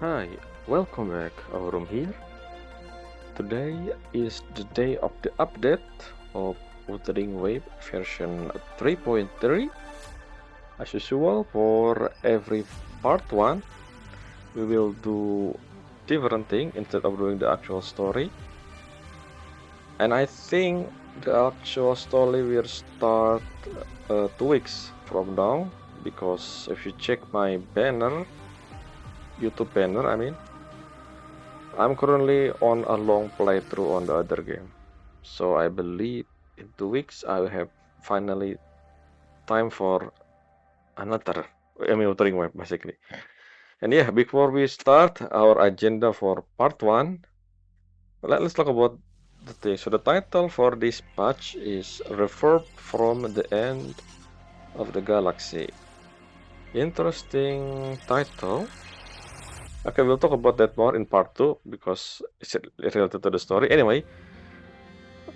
Hi, welcome back, Aurum here. Today is the day of the update of Wuthering Wave version 3.3. As usual, for every part 1, we will do different thing instead of doing the actual story. And I think the actual story will start 2 weeks from now, because if you check my banner, YouTube banner, I'm currently on a long playthrough on the other game. So I believe in 2 weeks I will have finally time for another Wuthering Wave basically. And yeah, before we start our agenda for part 1, let's talk about the thing. So the title for this patch is Reverb from the End of the Galaxy. Interesting title. Okay, we'll talk about that more in part 2 because it's related to the story. Anyway,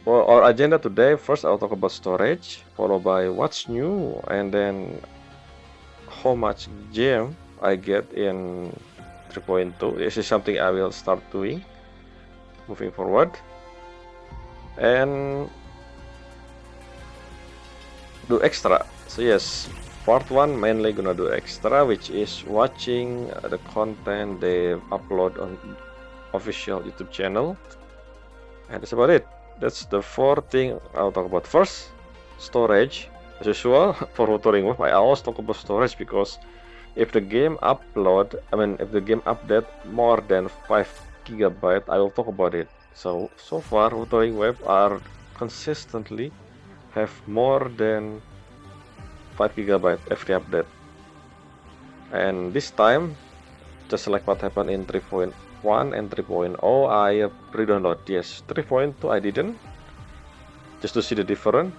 for our agenda today, first I'll talk about storage, followed by what's new, and then how much gem I get in 3.2. This is something I will start doing moving forward. And do extra. So yes, part 1 mainly gonna do extra, which is watching the content they upload on official YouTube channel. And that's about it. That's the 4 thing I'll talk about. First, storage. As usual, for Wuthering Wave, I always talk about storage because if the game if the game update more than 5 GB, I will talk about it. So far, Wuthering Wave are consistently have more than 5 GB every update. And this time, just like what happened in 3.1 and 3.0, I pre-download. Yes, 3.2 I didn't, just to see the difference.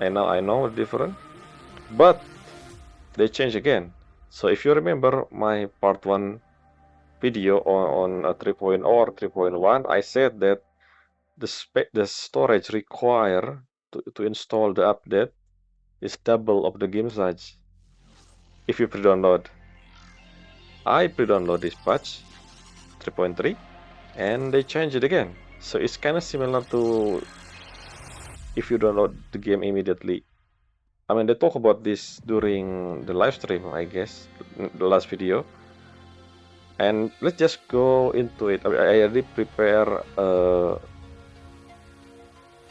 And now I know the difference, but they change again. So if you remember my part 1 video on 3.0 or 3.1, I said that the storage required to install the update is double of the game size if you pre-download. I pre-download this patch 3.3 and they changed it again. So it's kind of similar to if you download the game immediately. They talk about this during the live stream, I guess, the last video. And let's just go into it. I already prepare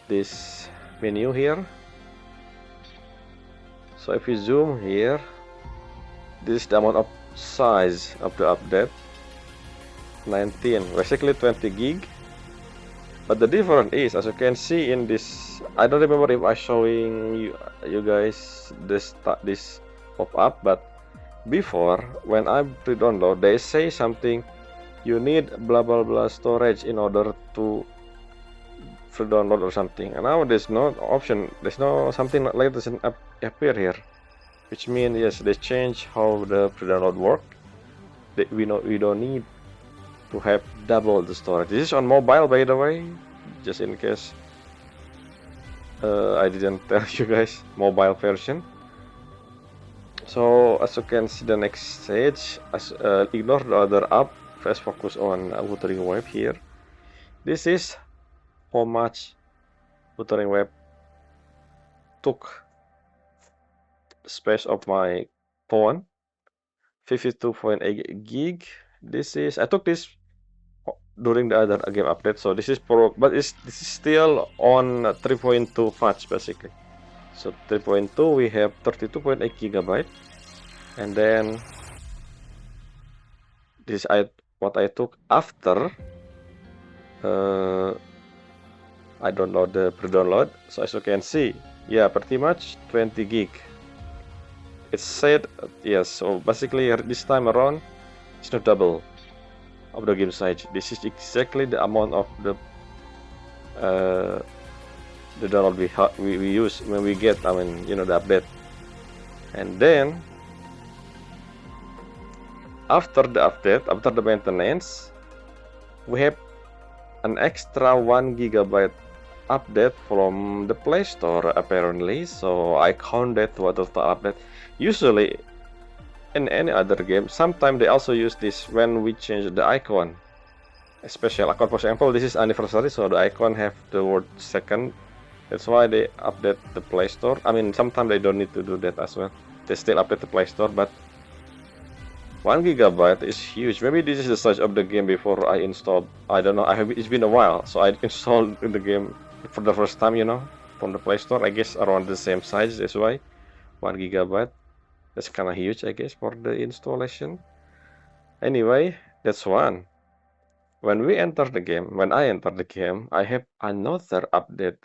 this menu here. So if you zoom here, this is the amount of size of the update. 19, basically 20 gig. But the difference is, as you can see in this, I don't remember if I showing you guys this pop-up, but before, when I pre-download, they say something, you need blah blah blah storage in order to pre-download or something. And now there's no option, there's no something like that doesn't appear here, which means yes, they change how the pre-download work. We don't need to have double the storage. This is on mobile, by the way, just in case I didn't tell you guys, mobile version. So as you can see the next stage, ignore the other app, first focus on Wuthering Wave here. This is how much Wuthering Wave took space of my phone, 52.8 gig. I took this during the other game update, so this is but this is still on 3.2 patch basically. So 3.2 we have 32.8 GB, and then this is what I took after I download the pre-download. So as you can see, yeah, pretty much 20 gig. It said yes. So basically this time around, it's not double of the game size. This is exactly the amount of the download we use when we get the update. And then after the update, after the maintenance, we have an extra 1 GB update from the Play Store apparently. So I counted what of the update. Usually in any other game, sometimes they also use this when we change the icon. A special icon, for example, this is anniversary, so the icon have the word second. That's why they update the Play Store. I mean, sometimes they don't need to do that as well. They still update the Play Store, but 1 gigabyte is huge. Maybe this is the size of the game before I installed. I don't know. It's been a while, so I installed the game for the first time, from the Play Store. I guess around the same size. That's why 1 gigabyte. That's kind of huge, I guess, for the installation. Anyway, that's one. When I enter the game, I have another update.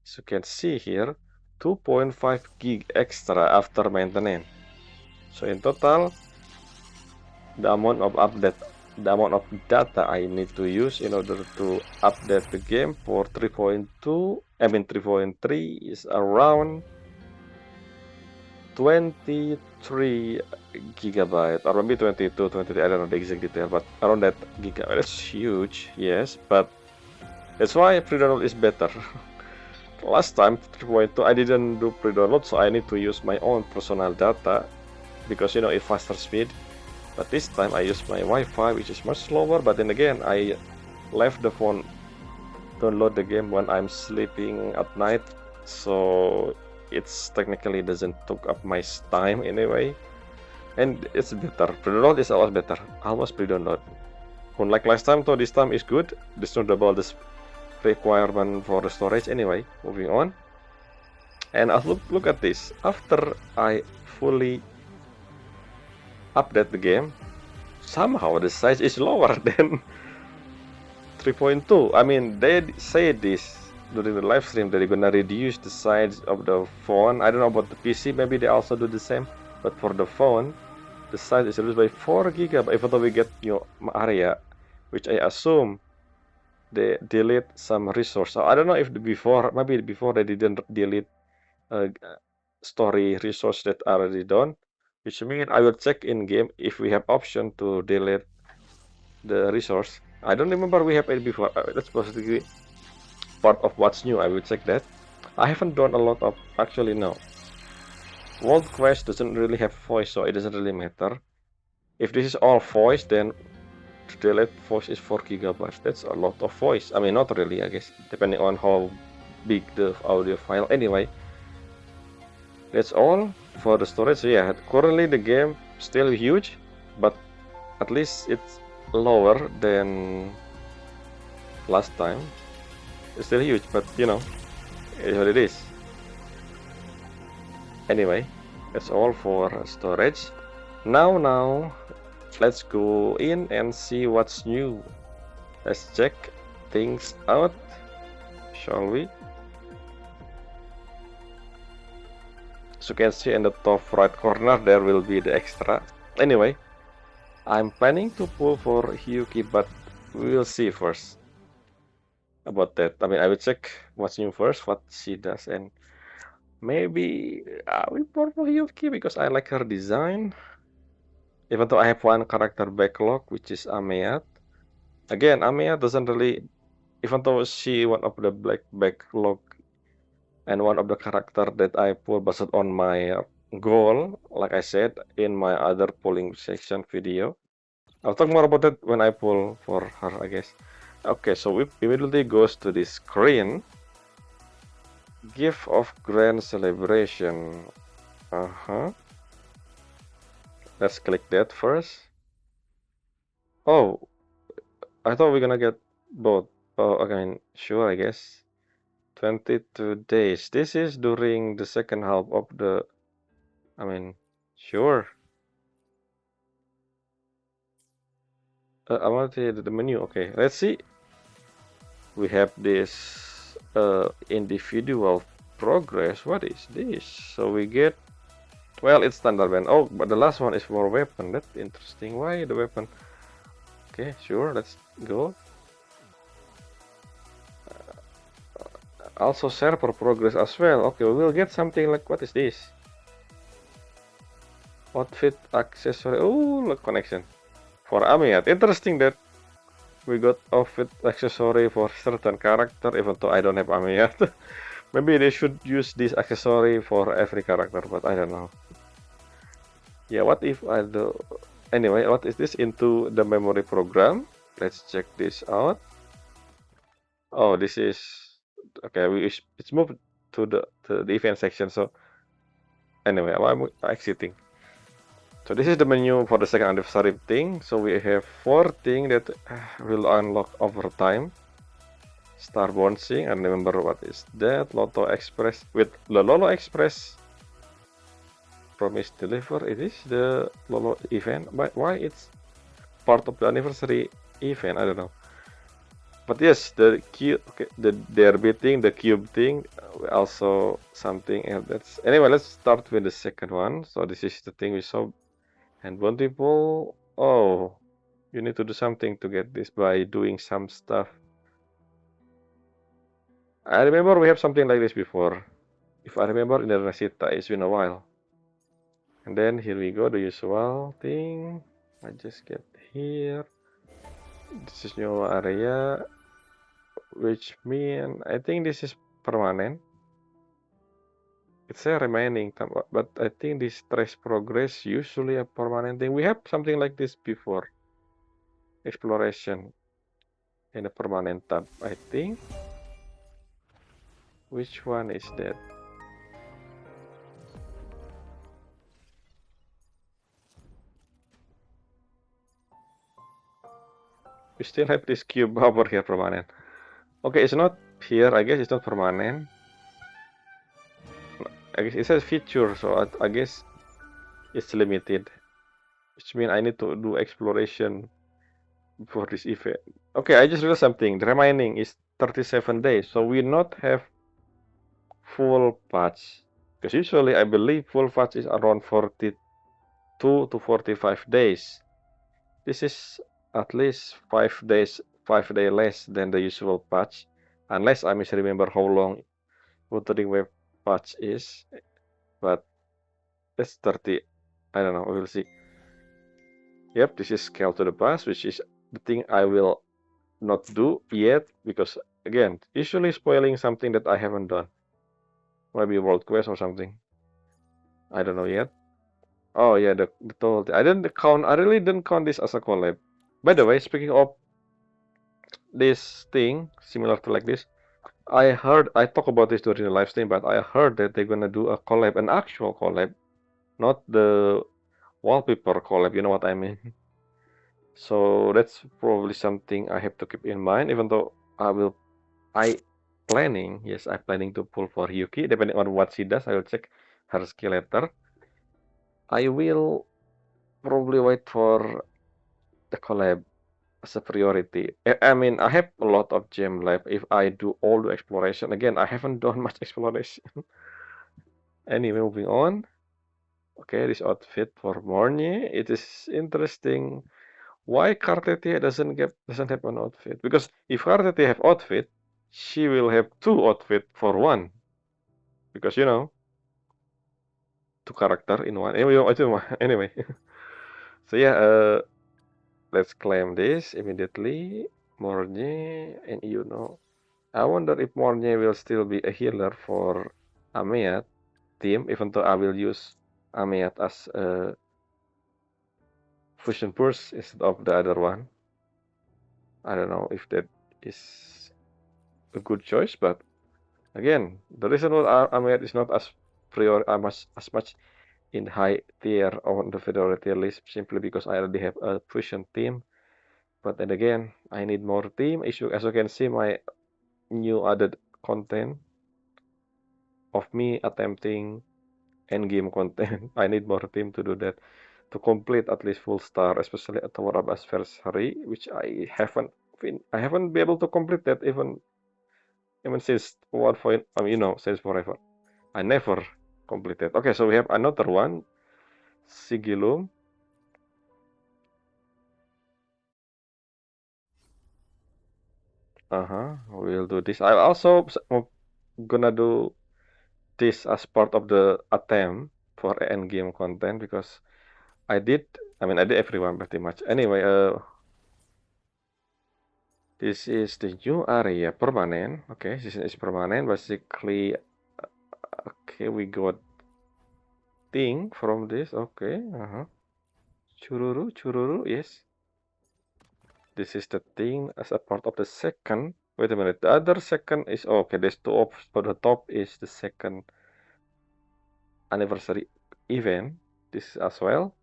As you can see here, 2.5 gig extra after maintenance. So in total, the amount of data I need to use in order to update the game for 3.3 is around 23 gigabyte, or maybe 22, 23, I don't know the exact detail, but around that gigabyte. That's huge, yes, but that's why pre-download is better. Last time, 3.2, I didn't do pre-download, so I need to use my own personal data, because, it's faster speed. But this time I use my Wi-Fi, which is much slower, but then again, I left the phone, download the game when I'm sleeping at night, so it's technically doesn't take up my time anyway, and it's better. Pre-download is always better, almost pre-download. Unlike last time, though, this time is good. There's no double this requirement for the storage. Anyway, moving on. And look at this. After I fully update the game, somehow the size is lower than 3.2. I mean, they say this during the live stream that they're gonna reduce the size of the phone. I don't know about the PC, maybe they also do the same, but for the phone, the size is reduced by 4 gigabyte. Even though we get new area, which I assume they delete some resource. So I don't know if maybe before they didn't delete story resource that are already done, which means I will check in game if we have option to delete the resource. I don't remember we have it before. That's possibly part of what's new. I will check that. I haven't done a lot of, actually no. World Quest doesn't really have voice, so it doesn't really matter. If this is all voice, then to delete voice is 4 gigabytes. That's a lot of voice. I mean, not really, I guess, depending on how big the audio file. Anyway, that's all for the storage. So yeah, currently the game still huge, but at least it's lower than last time. It's still huge, but it's what it is. Anyway, that's all for storage. Now, let's go in and see what's new. Let's check things out, shall we? So you can see in the top right corner, there will be the extra. Anyway, I'm planning to pull for Hyuki, but we'll see first about that. I mean, I will check what's new first, what she does, and maybe I will pull for Hyuki because I like her design. Even though I have one character backlog, which is Ameat. Again, Ameat doesn't really, even though she one of the black backlog and one of the character that I pull based on my goal, like I said in my other pulling section video. I'll talk more about that when I pull for her, I guess. Okay, so we immediately goes to this screen. Gift of Grand Celebration. Let's click that first. Oh, I thought we're gonna get both. Oh, again, sure, I guess. 22 days. This is during the second half of the... I mean, sure. I want to see the menu. Okay, let's see. We have this individual progress. What is this? So we get... Well, it's standard band. Oh, but the last one is for weapon. That's interesting. Why the weapon? Okay, sure, let's go. Also server progress as well. Okay, we will get something like, what is this? Outfit accessory. Oh, look, connection for Amiat. Interesting that we got outfit accessory for certain character, even though I don't have Amiat. Maybe they should use this accessory for every character, but I don't know. Yeah, what if I do... Anyway, what is this? Into the memory program. Let's check this out. Oh, this is... Okay, it's moved to the event section. So anyway, I'm exiting. So this is the menu for the second anniversary thing. So we have 4 things that will unlock over time. Star bouncing, and remember what is that? Lotto Express. With the Lolo Express promise deliver. It is the Lolo event. But why it's part of the anniversary event? I don't know. But yes, the cube, okay, they're beating the cube thing. Also something else. That's anyway. Let's start with the second one. So this is the thing we saw. And bounty pool. Oh, you need to do something to get this by doing some stuff. I remember we have something like this before. If I remember in the Resita, it's been a while. And then here we go, the usual thing. I just get here. This is new area, which mean I think this is permanent. It's a remaining, but I think this trace progress usually a permanent thing. We have something like this before. Exploration in a permanent tab, I think. Which one is that? We still have this cube over here permanent. Okay, it's not here. I guess it's not permanent. I guess it says feature, so I guess it's limited. Which means I need to do exploration for this event. Okay, I just realized something. The remaining is 37 days, so we not have full patch. Because usually I believe full patch is around 42 to 45 days. This is at least 5 days, 5 days less than the usual patch. Unless I misremember how long Wuthering Wave patch is. But that's 30. I don't know, we'll see. Yep, this is Scale to the Past, which is the thing I will not do yet, because again, usually spoiling something that I haven't done. Maybe World Quest or something. I don't know yet. Oh yeah, the total. I really didn't count this as a collab. By the way, speaking of this thing, similar to like this, I talked about this during the live stream, but I heard that they're gonna do a collab, an actual collab, not the wallpaper collab, you know what I mean? So that's probably something I have to keep in mind, even though I planning to pull for Yuki, depending on what she does, I will check her skill later. I will probably wait for the collab as a priority. I mean, I have a lot of gem left if I do all the exploration. Again, I haven't done much exploration. Anyway, moving on. Okay, this outfit for Morny. It is interesting why Kartetia doesn't have an outfit. Because if Kartetia have outfit, she will have 2 outfit for 1. Because you know, 2 character in 1. Anyway. So yeah, let's claim this immediately. Morny, and you know, I wonder if Morny will still be a healer for Amiat team, even though I will use Amiat as a fusion burst instead of the other one. I don't know if that is a good choice, but again, the reason why Amiat is not as much in high tier on the federal tier list simply because I already have a fusion team. But then again, I need more team. As you can see, my new added content of me attempting endgame content. I need more team to do that, to complete at least full star, especially at Tower of Adversary, which I haven't been able to complete that even since 1. I mean, since forever. I never completed. Okay, so we have another one, Sigilum. We'll do this. I also gonna do this as part of the attempt for end game content because I did. I mean, I did everyone pretty much. Anyway, this is the new area permanent. Okay, this is permanent. Basically, okay, we got thing from this. Okay. Chururu, chururu. Yes. This is the thing as a part of the second. Wait a minute. The other second is okay. There's two of, but the top is the second anniversary event. This as well.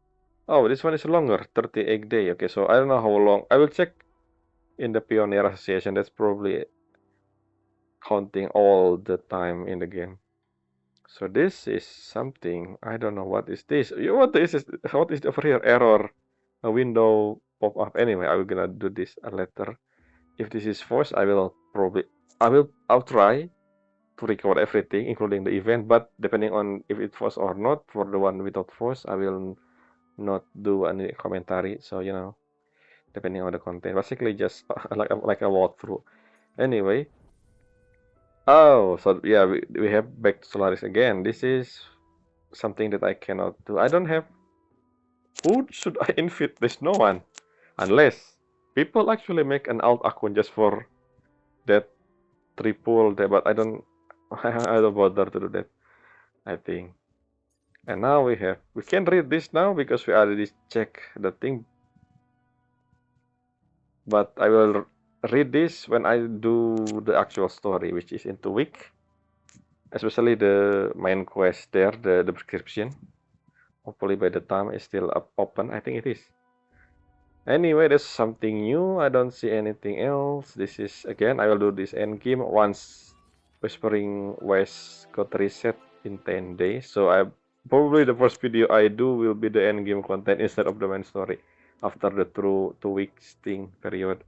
Oh, this one is longer, 38 day. Okay, so I don't know how long. I will check in the Pioneer Association. That's probably counting all the time in the game. So this is something. I don't know what is this. What is this? What is over here? Error. A window pop up. Anyway, I'm gonna do this later. If this is forced, I'll try to record everything, including the event. But depending on if it forced or not, for the one without force, I will not do any commentary. So depending on the content, basically just like a walkthrough. Anyway, oh, so yeah, we have back to Solaris again. This is something that I cannot do. I don't have. Who should I invite? There's no one, unless people actually make an alt account just for that triple there. But I don't. I don't bother to do that. I think. And now we can read this now because we already check the thing. But I will read this when I do the actual story, which is in 2 weeks. Especially the main quest there, the prescription. Hopefully by the time it's still open. I think it is. Anyway, there's something new. I don't see anything else. This is, again, I will do this end game once Whispering West got reset in 10 days. So probably the first video I do will be the end game content instead of the main story after the 2 week thing period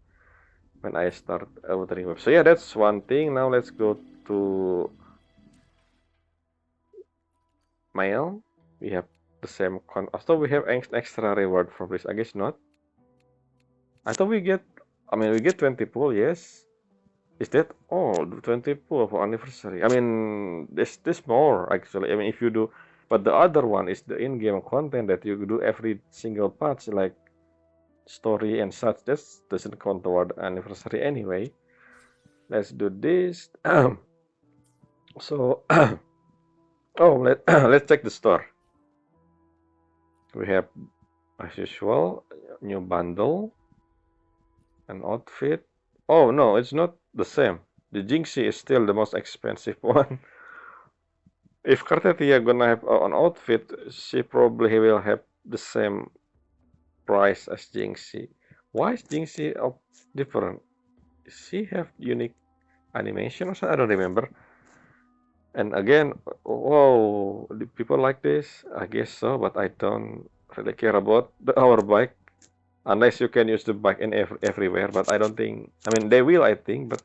when I start Wuthering Waves. So yeah, that's one thing. Now let's go to mail. We have the same so we have extra reward from this. I guess not. I thought we get 20 pool, yes. Is that all? 20 pool for anniversary? I mean, this more actually. I mean, if you do, but the other one is the in-game content that you do every single patch, like story and such. That doesn't count toward anniversary anyway. Let's do this. So, let's check the store. We have, as usual, new bundle, an outfit. Oh no, it's not the same. The Jinxie is still the most expensive one. If Kartetia gonna have an outfit, she probably will have the same price as Jinxie. Why is Jinxie different? Does she have unique animation or something? I don't remember. And again, whoa, do people like this? I guess so, but I don't really care about our bike. Unless you can use the bike in everywhere, but I don't think. I mean, they will, I think, but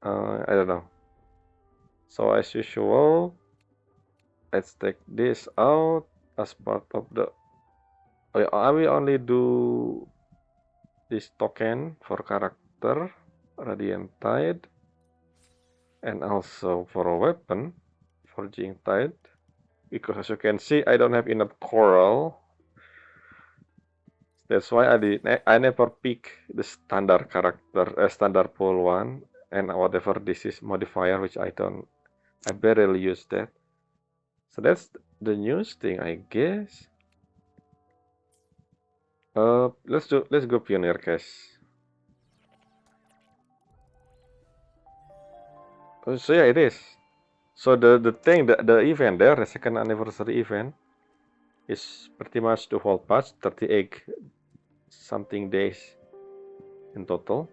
I don't know. So as usual, let's take this out as part of the. I will only do this token for character, Radiant Tide, and also for a weapon, Forging Tide, because as you can see, I don't have enough coral. That's why I never pick the standard character, standard pool one, and whatever this is modifier, which I barely use that. So that's the newest thing, I guess. Let's go Pioneer Cache. So yeah, it is. So the thing, the event there, the second anniversary event, is pretty much the whole patch, 38 something days in total.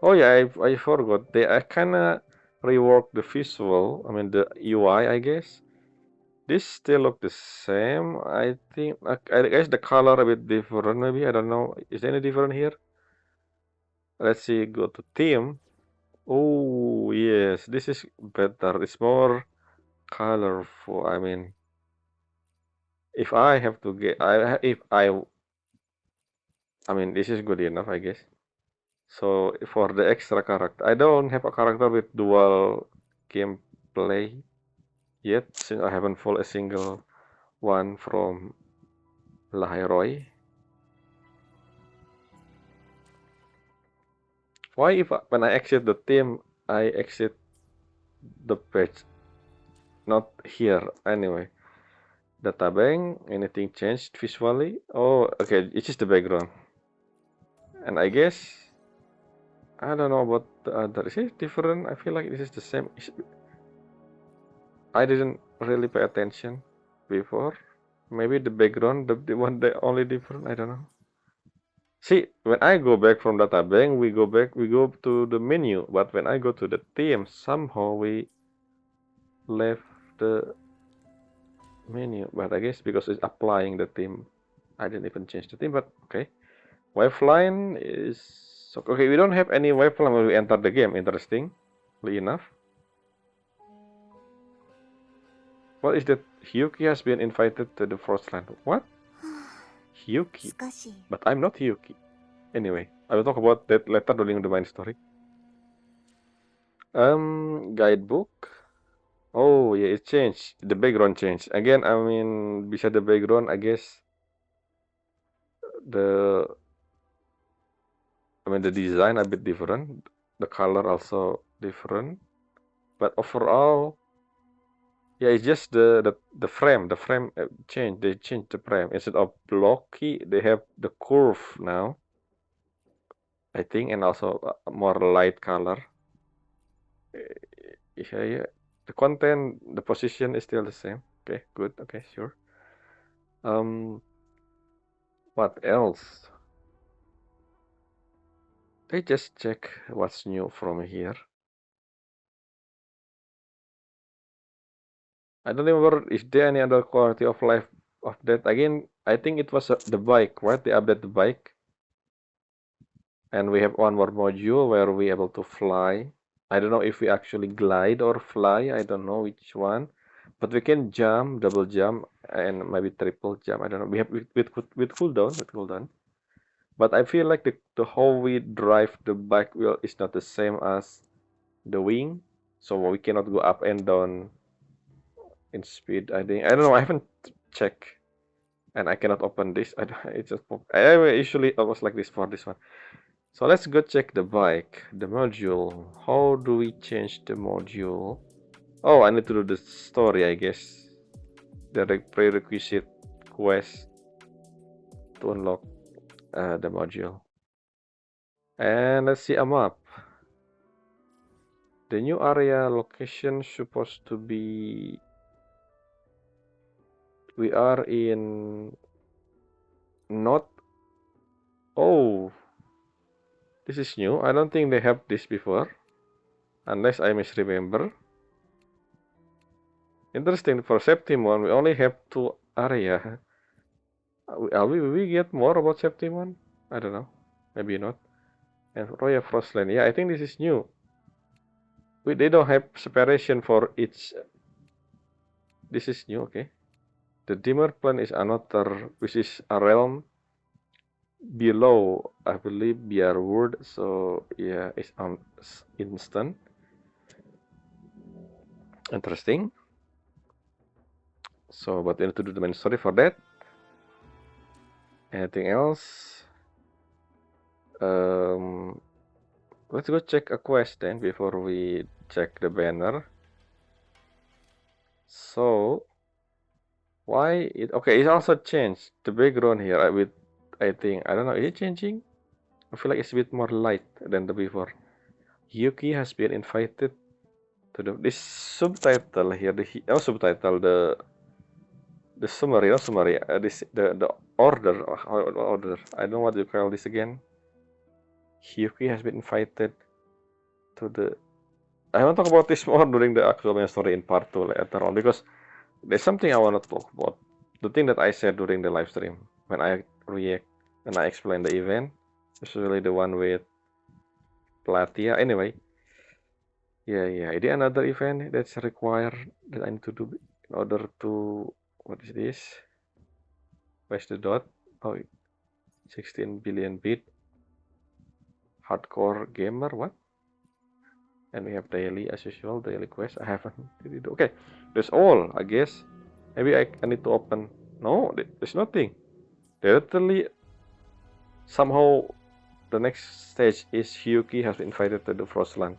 Oh yeah, I forgot. They kind of reworked the visual. I mean the UI, I guess. This still look the same. I think I guess the color a bit different. Maybe I don't know. Is there any different here? Let's see. Go to theme. Oh yes, this is better. It's more colorful. I mean, if I have to get, I mean, this is good enough, I guess. So for the extra character, I don't have a character with dual gameplay yet, since I haven't pulled a single one from Lahairoi. Why when I exit the team, I exit the page? not here. Anyway, data bank, anything changed visually? Oh, okay, it's just the background. And I guess, I don't know about the other. Is it different? I feel like this is the same. I didn't really pay attention before. Maybe the background, the one that only different. I don't know. See, when I go back from data bank, we go to the menu. But when I go to the theme, somehow we left the menu. But I guess because it's applying the theme, I didn't even change the theme. But okay, waveline is okay. We don't have any waveline when we enter the game. Interestingly enough. What is that? Hyuki has been invited to the Frostland. What? Hyuki? But I'm not Hyuki. Anyway, I will talk about that later during the main story. Guidebook. Oh yeah, it changed. The background changed. Again, I mean, beside the background, I guess the the design a bit different. The color also different. But overall, yeah, it's just the frame. The frame changed. They changed the frame. Instead of blocky, they have the curve now, I think, and also a more light color. Yeah. The content, the position is still the same. Okay, good. Okay, sure. What else? I just check what's new from here. I don't remember if there any other quality of life update. Again, I think it was the bike, right? They update the bike. And we have one more module where we able to fly. I don't know if we actually glide or fly. I don't know which one. But we can jump, double jump, and maybe triple jump. I don't know. We have with cooldown. But I feel like the how we drive the bike wheel is not the same as the wing. So we cannot go up and down in speed. I think I don't know. I haven't checked, and I cannot open this. It just I usually was like this for this one. So let's go check the bike, the module. How do we change the module? Oh, I need to do the story, I guess. The prerequisite quest to unlock the module. And let's see a map. The new area location supposed to be. We are in. Not. Oh, this is new. I don't think they have this before, unless I misremember. Interesting. For Septimon, we only have 2 area. Will we get more about Septimon? I don't know. Maybe not. And Royal Frostland. Yeah, I think this is new. They don't have separation for each. This is new, okay. The Dimmer Plan is another, which is a realm below, I believe, BR World. So yeah, it's instant. Interesting. So, but we need to do the main story for that. Anything else? Let's go check a quest then before we check the banner. So, why it okay? It also changed the background here with I think I don't know. Is it changing? I feel like it's a bit more light than the before. Yuki has been invited to this subtitle here. Subtitle the summary, not summary. This the order. I don't know what you call this again. Hyuki has been invited to the. I want to talk about this more during the actual main story in part 2 later on because there's something I want to talk about. The thing that I said during the live stream when I react and I explain the event, especially the one with Platia. Anyway, yeah. Is there another event that's required that I need to do in order to what is this? Where's the dot? Oh, 16 billion bit. Hardcore gamer, what? And we have daily as usual, daily quest. I haven't really do. Okay, that's all, I guess. Maybe I need to open. No, there's nothing. Literally, somehow, the next stage is Hyuki has been invited to the Frostland.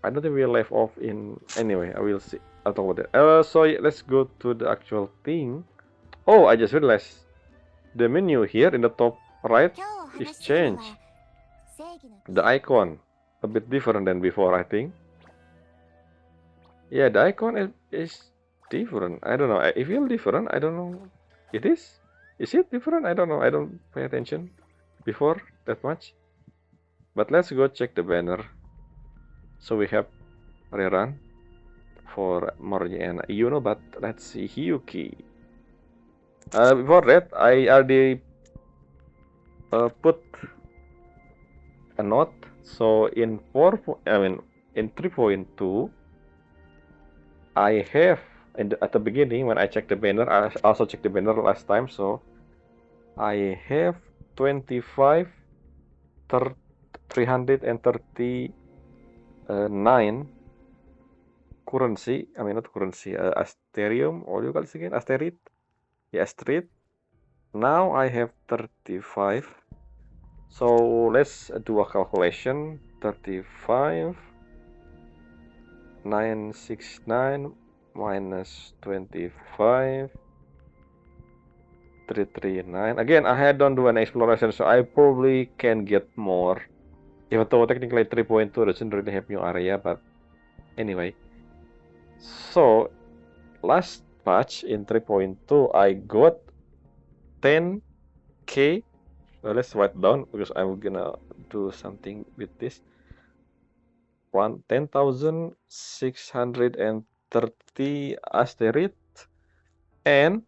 I don't think we left off in. Anyway, I will see. I'll talk about that. So let's go to the actual thing. Oh, I just realized the menu here in the top right is changed. The icon a bit different than before, I think. Yeah, the icon is different. I don't know. It feels different. I don't know. It is? Is it different? I don't know. I don't pay attention before that much. But let's go check the banner. So we have rerun for Morny and Yuno, but let's see Hyuki. Before that, I already put a note. So in in 3.2, I have at the beginning when I checked the banner, I also checked the banner last time. So I have 339 currency. I mean not currency, Asterium. What do you call it again? Asteroid. Yeah, asteroid. Now I have 35. So let's do a calculation. 35 969 minus 25 339. Again, I don't do an exploration, so I probably can get more. Even though technically 3.2 doesn't really have new area, but anyway. So last patch in 3.2 I got 10k. Well, let's write down because I'm gonna do something with this. 10,630 asteroid, and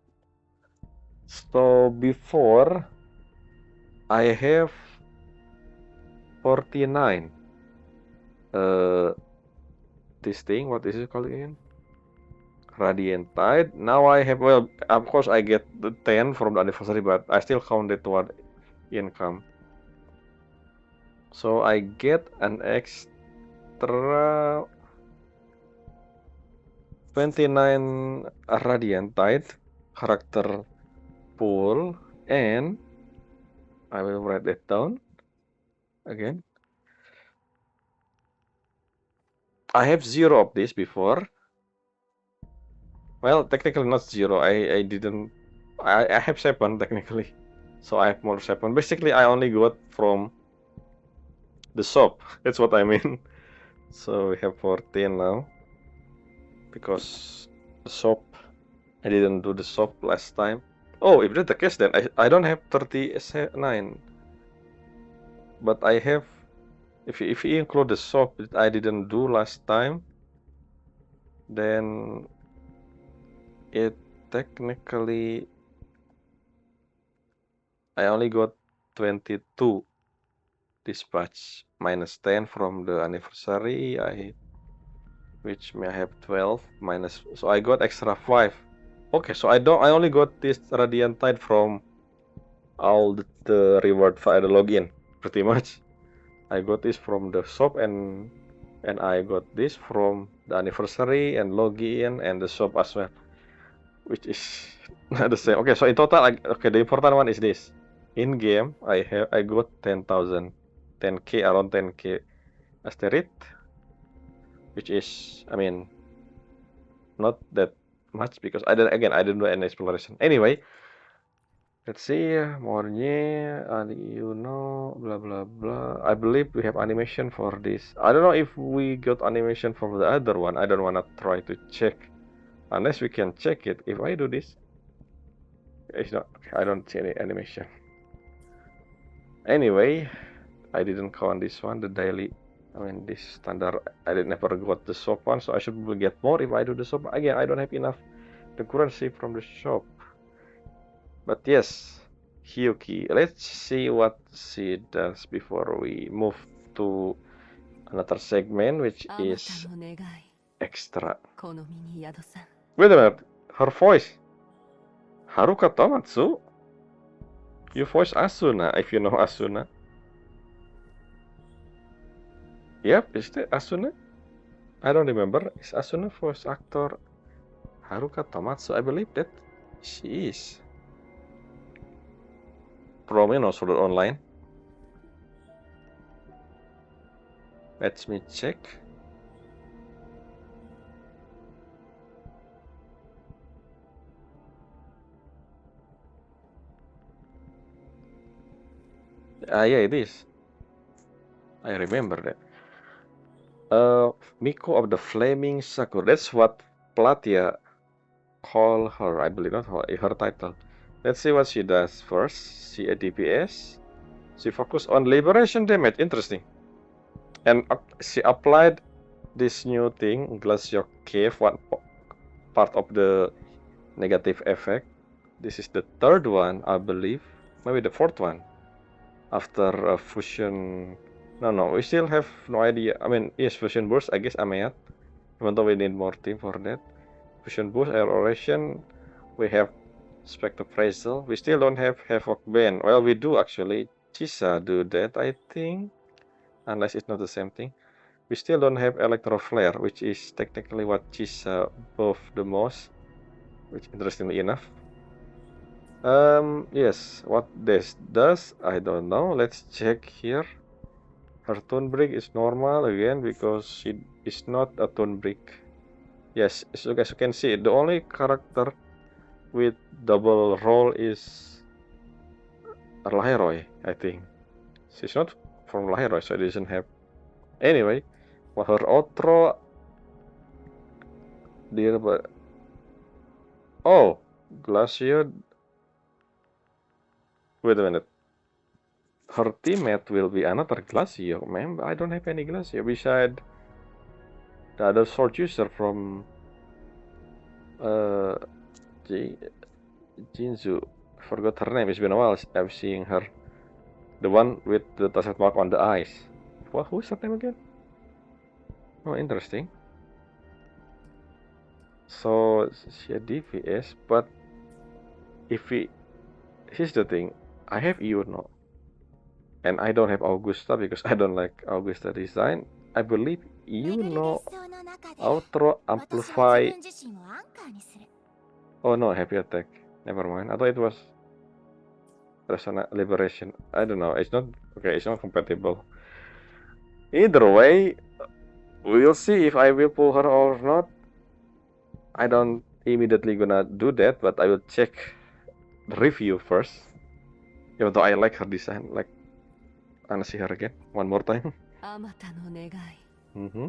so before I have 49 this thing, what is it called again? Radiant Tide. Now I have, well, of course I get the 10 from the anniversary, but I still count it toward income. So I get an extra 29 Radiant Tide character pool, and I will write that down again. I have 0 of this before. Well, technically not 0. I didn't. I have 7 technically, so I have more 7. Basically, I only got from the shop. That's what I mean. So we have 14 now because the shop. I didn't do the shop last time. Oh, if that's the case, then I don't have 39. But I have. If you include the shop that I didn't do last time, then it technically I only got 22 dispatch minus 10 from the anniversary, which may have 12 minus, so I got extra 5. Okay, so I only got this Radiant Tide from all the reward via the login, pretty much. I got this from the shop, and I got this from the anniversary and login and the shop as well, which is not the same. Okay, so in total, okay, the important one is this. In game, I got 10,000, 10k, around 10k asteroid, which is, I mean, not that much because I didn't do any exploration. Anyway, let's see, Morny, blah blah blah. I believe we have animation for this. I don't know if we got animation for the other one. I don't wanna try to check unless we can check it. If I do this, it's not. I don't see any animation. Anyway, I didn't count this one, the daily. I mean, this standard. I never got the shop one, so I should get more if I do the shop. Again, I don't have enough the currency from the shop. But yes, Hyuki. Let's see what she does before we move to another segment, which is extra. Wait a minute, her voice. Haruka Tomatsu? You voice Asuna, if you know Asuna. Yep, is it Asuna? I don't remember. Is Asuna voice actor Haruka Tomatsu? I believe that she is. From, Sword Art Online. Let me check. Yeah, it is. I remember that. Miko of the Flaming Sakura. That's what Platya call her, I believe, not her title. Let's see what she does first. She a DPS. She focused on liberation damage. Interesting. And she applied this new thing, Glacier Cave, one part of the negative effect. This is the third one, I believe. Maybe the fourth one. After Fusion. No, we still have no idea. I mean, yes, Fusion Burst, I guess Ameat. Even though we need more team for that. Fusion Boost, Air Oration, we have Spectrophrasal. We still don't have Havoc Band. Well, we do actually. Chisa do that, I think. Unless it's not the same thing. We still don't have Electro Flare, which is technically what Chisa buff the most. Which, interestingly enough. Yes, what this does, I don't know. Let's check here. Her Tone Break is normal again because she is not a Tone Break. Yes, so as you can see, the only character with double role is Laheroy, I think. She's not from Laheroy, so it doesn't have. Anyway, for her outro, dear, but oh, Glacier. Wait a minute. Her teammate will be another Glacier, man. I don't have any Glacier beside the other sword user from uh Jinzu. I forgot her name. It's been a while I've seen her. The one with the Tasset mark on the eyes. What? Who's her name again? Oh, interesting. So she a DPS, but if we, here's the thing, I have Yuno, and I don't have Augusta because I don't like Augusta design. I believe Yuno outro amplify. Oh no, happy attack. Never mind. I thought it was Persona Liberation. I don't know. It's not okay. It's not compatible. Either way, we'll see if I will pull her or not. I don't immediately gonna do that, but I will check the review first. Even though I like her design, like, wanna see her again one more time. Mm-hmm.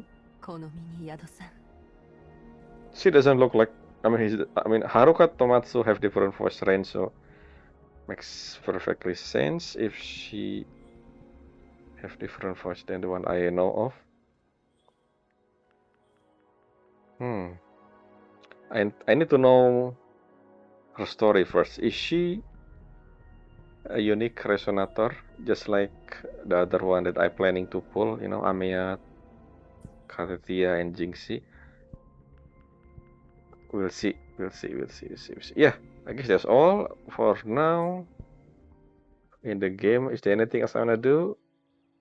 She doesn't look like. I mean, Haruka Tomatsu have different voice range, so makes perfectly sense if she have different voice than the one I know of. I need to know her story first. Is she a unique resonator, just like the other one that I'm planning to pull? You know, Amiya, Katetia, and Jinxie. We'll see. Yeah, I guess that's all for now. In the game, is there anything else I wanna do?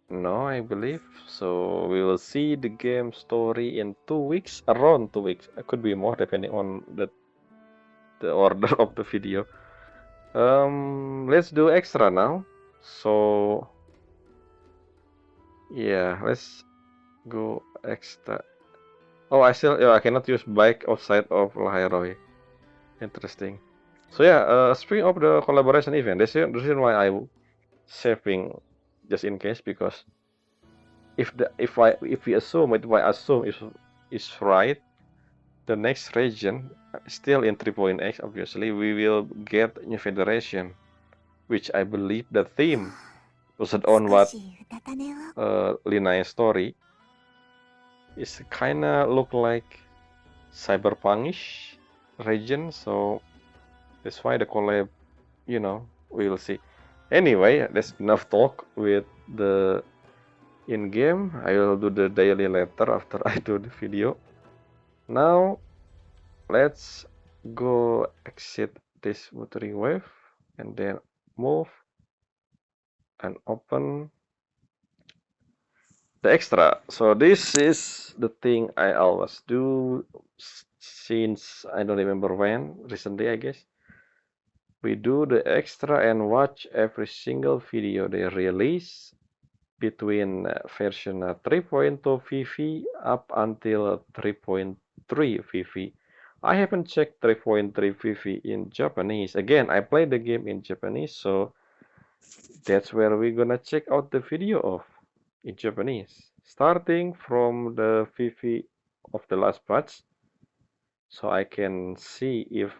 No, I believe. So we will see the game story in 2 weeks, around 2 weeks. It could be more depending on the order of the video. Let's do extra now. So yeah, let's go extra. Oh, I cannot use bike outside of Lahairoi. Interesting. So yeah, speaking of the collaboration event, that's the reason why I'm saving just in case, because if we assume what I assume is right, the next region still in 3.x, obviously we will get New Federation, which I believe the theme was on what Lina's story is kinda look like cyberpunkish region, so that's why the collab, we'll see. Anyway, that's enough talk with the in-game. I will do the daily later after I do the video. Now, let's go exit this Wuthering Wave and then move and open the extra. So this is the thing I always do since I don't remember when, recently I guess. We do the extra and watch every single video they release between version 3.2 VV up until 3.3 VV. I haven't checked 3.3 VV in Japanese. Again, I played the game in Japanese, so That's where we're gonna check out the video of in Japanese, starting from the VV of the last batch, so I can see if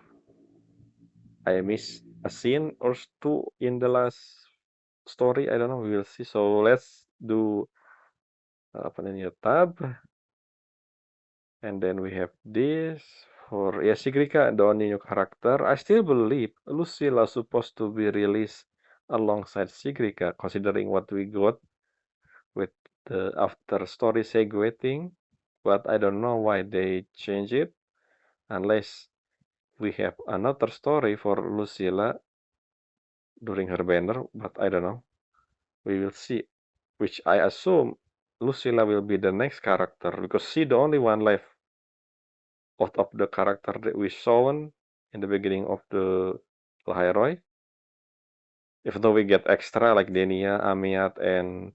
I miss a scene or two in the last story. I don't know. We will see. So let's do apa namanya tab, and then we have this for Shigrika, the only new character. I still believe Lucilla supposed to be released alongside Shigrika, considering what we got with the after story segue thing, but I don't know why they change it unless we have another story for Lucilla during her banner, but I don't know. We will see, which I assume Lucilla will be the next character because she the only one left out of the character that we shown in the beginning of the Lahairoi. Even though we get extra like Denia, Amiat, and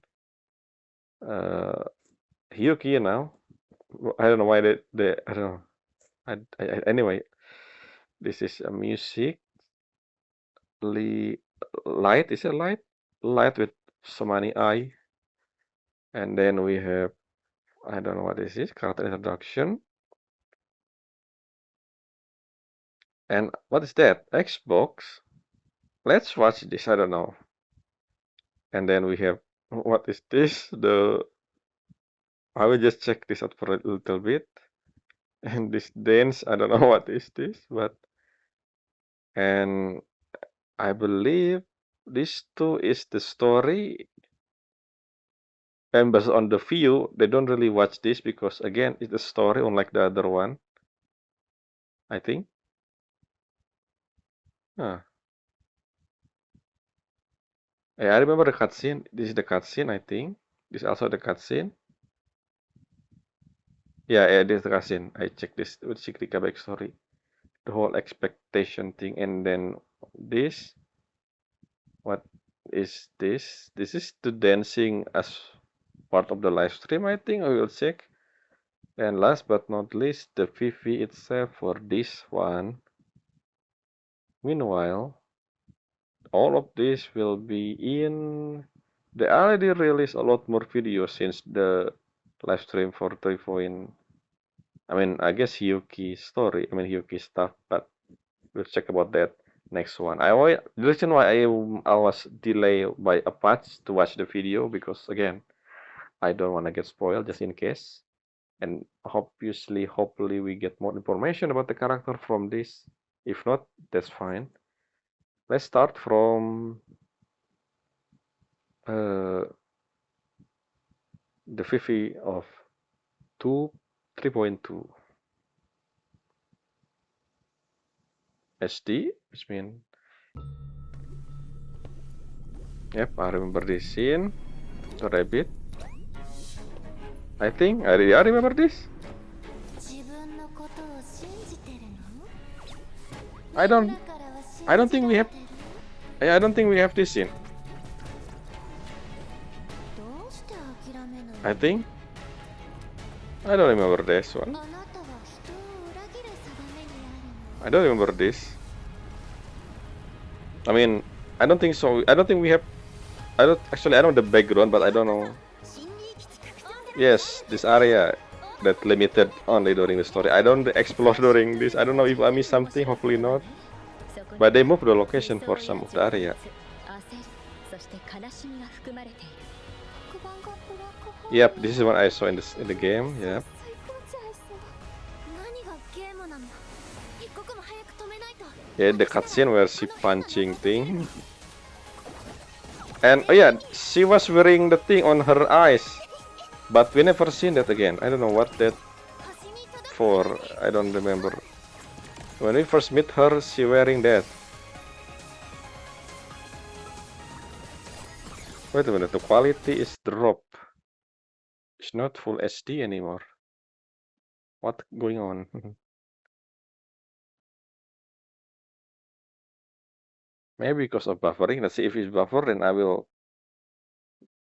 uh, Hyuki now. I don't know why they I don't know. Anyway, this is a music light. Is it light? Light with so many eye. And then we have, I don't know what this is, character introduction. And what is that? Xbox. Let's watch this. I don't know. And then we have, what is this? I will just check this out for a little bit. And this dance, I don't know what is this, but and I believe this too is the story. And based on the view, they don't really watch this because again, it's a story unlike the other one. I think. Huh. Yeah, I remember the cutscene. This is the cutscene, I think. This is also the cutscene. Yeah, this is the cutscene. I checked this with Shikrika backstory. The whole expectation thing, and then this. What is this? This is the dancing as part of the live stream, I think. I will check. And last but not least, the VV itself for this one. Meanwhile, all of this will be in. They already released a lot more videos since the live stream for 3. I mean, I guess Hyuki story. I mean, Hyuki stuff, but we'll check about that next one. The reason why I was delayed by a patch to watch the video because again, I don't want to get spoiled just in case. And obviously, hopefully, we get more information about the character from this. If not, that's fine. Let's start from the VV of 3.2 SD, which means, yep, I remember this scene. The rabbit. I think I remember this. I don't think we have. I don't think we have this scene. I think. I don't remember this one. I don't remember this. I mean, I don't think so. I don't think we have. I don't know the background, but I don't know. Yes, this area that limited only during the story. I don't explore during this. I don't know if I missed something. Hopefully not. But they moved the location for some of the area. Yep, this is what I saw in the game. Yep. Yeah, the cutscene where she punching thing. And oh yeah, she was wearing the thing on her eyes. But we never seen that again. I don't know what that for. I don't remember. When we first meet her, she wearing that. Wait a minute, the quality is dropped. It's not full HD anymore. What's going on? Maybe because of buffering. Let's see if it's buffered, and I will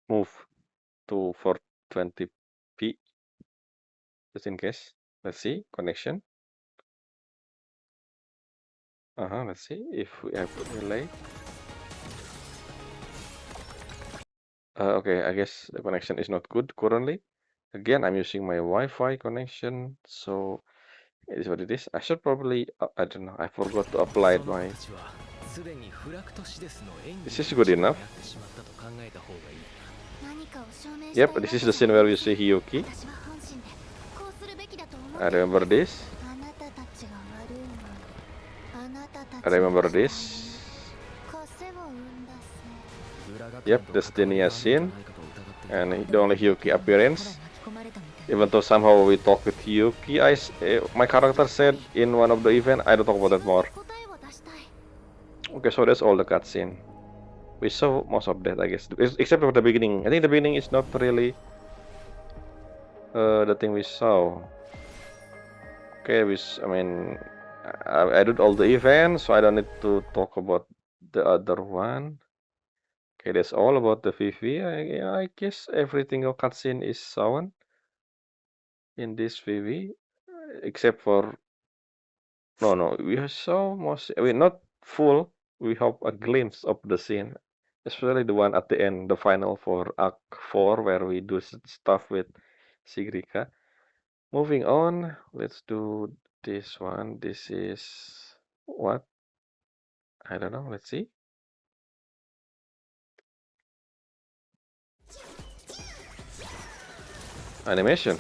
move to 420p just in case. Let's see connection. Let's see if we have delay. Okay, I guess the connection is not good currently. Again, I'm using my Wi-Fi connection, so it is what it is. I should probably, I don't know, I forgot to apply my. This is good enough. Yep, this is the scene where you see Hiyuki. I remember this. I remember this. Yep, that's the Nia scene. And the only Hiyuki appearance. Even though somehow we talk with Hiyuki, my character said in one of the event, I don't talk about that more. Okay, so that's all the cutscene. We saw most of that, I guess, except for the beginning. I think the beginning is not really the thing we saw. Okay, I mean, I did all the events, so I don't need to talk about the other one. Okay, that's all about the VV. I guess everything cutscene is shown in this VV, except for no, we saw most. I mean, not full. We have a glimpse of the scene, especially the one at the end, the final for Act 4, where we do stuff with Sigrika. Moving on, let's do this one. This is what? I don't know. Let's see. Animation.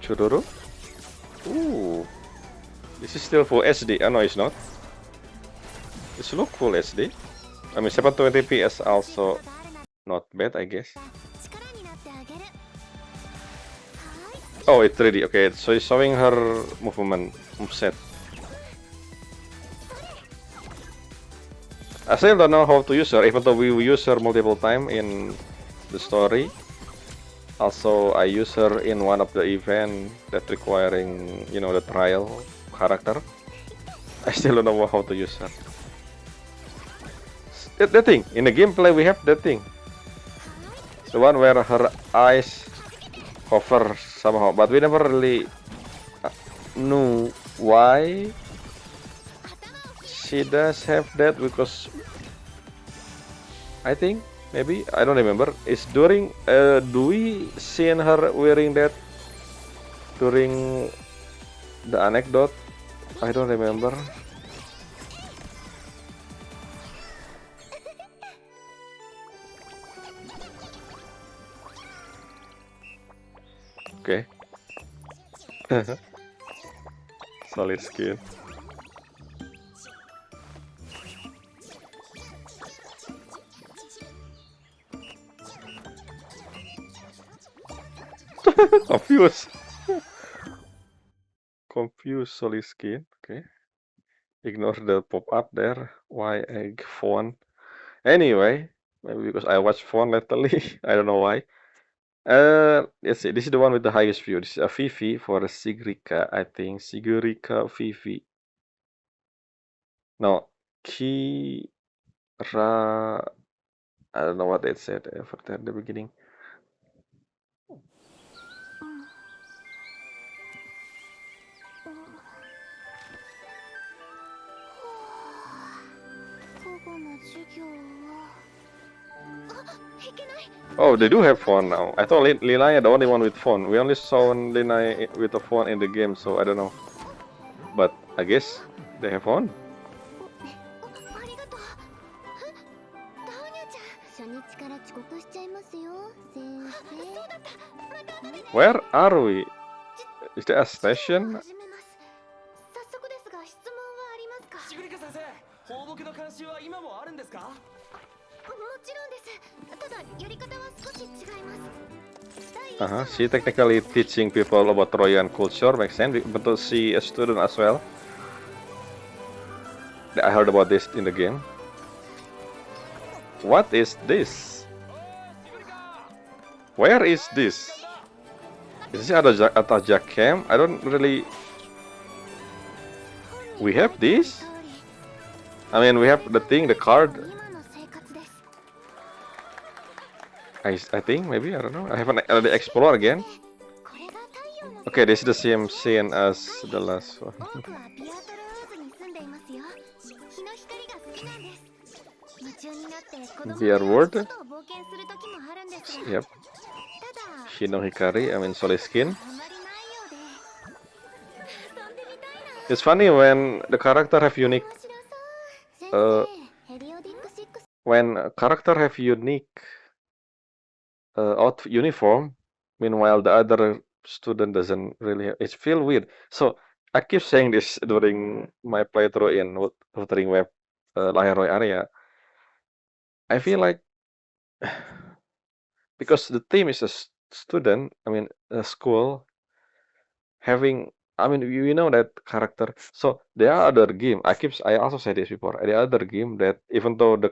Chururu. Ooh. This is still full SD. No, it's not. It's look full SD. I mean, 720p is also not bad, I guess. Oh, it's 3D. Okay, so it's showing her moveset. I still don't know how to use her, even though we use her multiple times in the story. Also, I use her in one of the event that requiring, the trial character. I still don't know how to use her. That thing, in the gameplay we have that thing. The one where her eyes cover somehow, but we never really knew why she does have that, because I think maybe I don't remember. Is during do we seen her wearing that during the anecdote? I don't remember. Okay. Solid skin. Confused. Confused solid skin. Okay. Ignore the pop-up there. Why egg phone? Anyway, maybe because I watch phone lately. I don't know why. Let's see. This is the one with the highest view. This is a Vivi for a Sigrika, I think. Sigurika Vivi. No, Kira. I don't know what it said for at the beginning. Oh, they do have phone now. I thought Linaya the only one with phone. We only saw Linaya with a phone in the game, so I don't know. But I guess they have phone. Where are we? Is there a station? She technically teaching people about Trojan culture, makes sense, but she a student as well. I heard about this in the game. What is this? Where is this? Is this Atajak camp? I don't really... We have this? I mean, we have the thing, the card. I think, maybe, I don't know. I haven't already explored again. Okay, this is the same scene as the last one. VR World. Yep. Shino Hikari, I mean Soliskin. It's funny when the character have unique uniform, meanwhile the other student doesn't really have, it feel weird. So I keep saying this during my playthrough in Wuthering Web Laheroi area. I feel like because the team is a student, I mean a school having, I mean you know that character. So there are other game. I also said this before. There are other game that even though the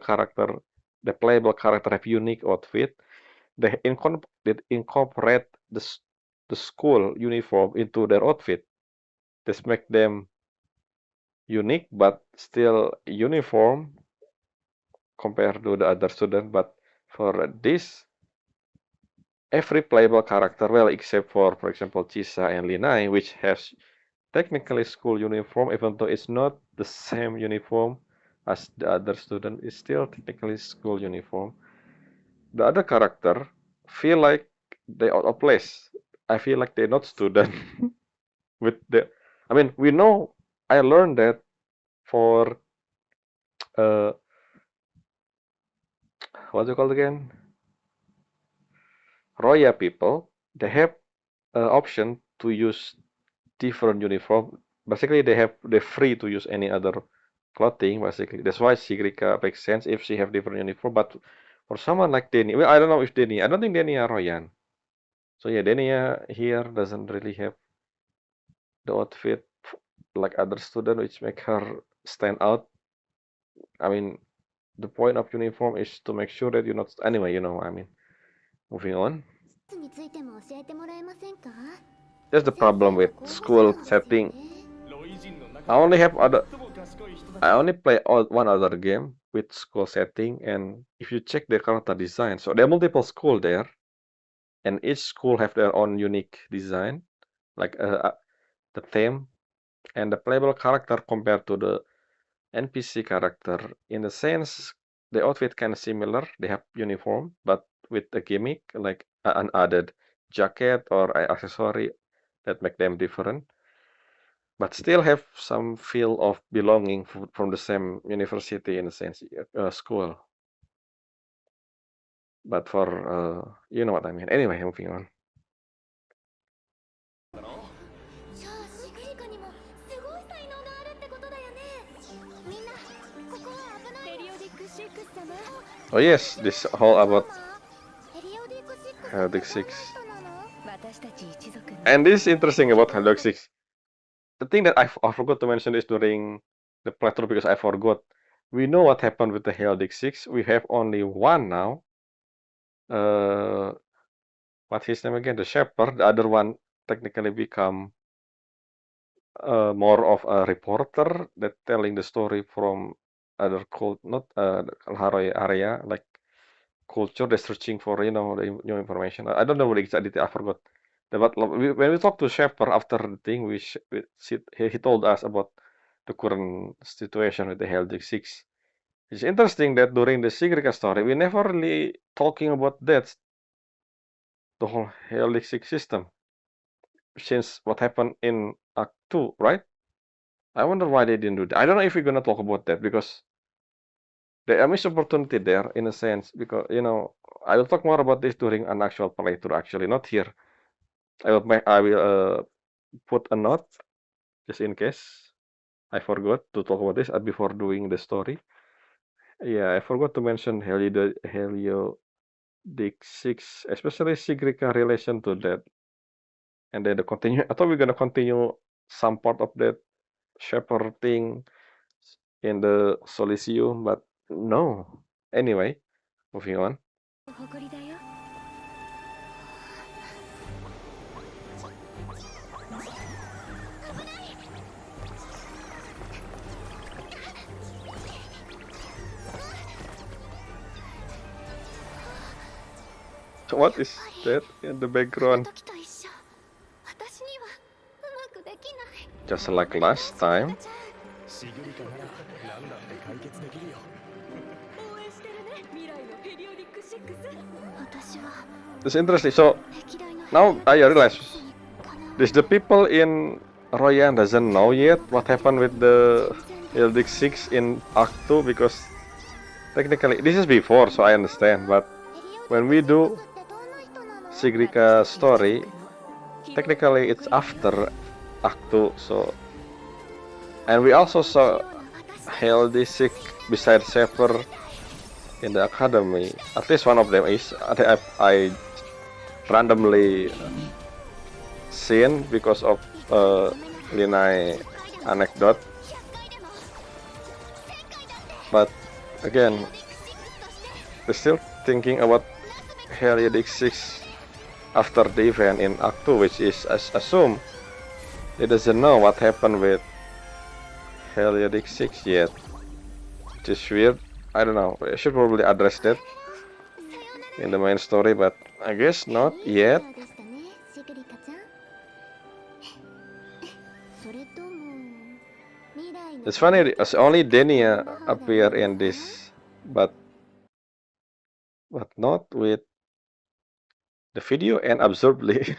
playable character have unique outfit, they incorporate the school uniform into their outfit. This make them unique but still uniform compared to the other student. But for this, every playable character, well, except for example, Chisa and Linai, which has technically school uniform, even though it's not the same uniform as the other student, it's still technically school uniform. The other character feel like they out of place. I feel like they're not student with the. I mean, we know. I learned that for what's it called again? Roya people, they have option to use different uniform. Basically, they're free to use any other clothing. Basically, that's why Sigrika makes sense if she have different uniform. But for someone like Denny, well, I don't know if Denny. I don't think Denny are Royan. So yeah, Denny here doesn't really have the outfit like other student, which make her stand out. I mean, the point of uniform is to make sure that you're not. Anyway, you know what I mean. Moving on. That's the problem with school setting. I only play one other game with school setting, and if you check the character design, so there are multiple school there, and each school have their own unique design, like the theme and the playable character compared to the NPC character. In a sense, the outfit kind of similar. They have uniform, but with a gimmick like an added jacket or accessory that make them different, but still have some feel of belonging from the same university in a sense, school. But for you know what I mean. Anyway, moving on. Oh yes, this whole about Heldex 6. And this is interesting about Heldex 6. The thing that I forgot to mention is during the playthrough because I forgot. We know what happened with the Heldex 6. We have only one now. What's his name again? The Shepherd. The other one technically become more of a reporter that telling the story from other cult, not Haroi area, like culture. They're searching for the new information. I don't know what exactly. I forgot. But when we talked to Shepherd after the thing, he told us about the current situation with the Heldex 6. It's interesting that during the Sigrika story, we never really talking about that, the whole Helix system, since what happened in Act 2, right? I wonder why they didn't do that. I don't know if we're gonna talk about that because there are missed opportunity there in a sense because I will talk more about this during an actual playthrough. Actually, not here. I will put a note just in case I forgot to talk about this before doing the story. Yeah, I forgot to mention Helio Dick 6, especially Sigrika relation to that. And then I thought we're gonna continue some part of that shepherd thing in the Solisium, but no. Anyway, moving on. So what is that in the background? Just like last time. It's interesting. So now I realize this the people in Royan doesn't know yet what happened with the Eldic 6 in Act 2 because technically this is before, so I understand. But when we do Sigrika story, technically it's after Act 2. So, and we also saw Eldic 6 beside Saber in the academy. At least one of them is I randomly seen because of Linai anecdote. But again, we're still thinking about Heliodic 6 after the event in Act 2, which is assume he doesn't know what happened with Heliodic 6 yet. Which is weird. I don't know. I should probably address that in the main story, but I guess not yet. It's funny, as only Denia appear in this, but not with the video and absurdly.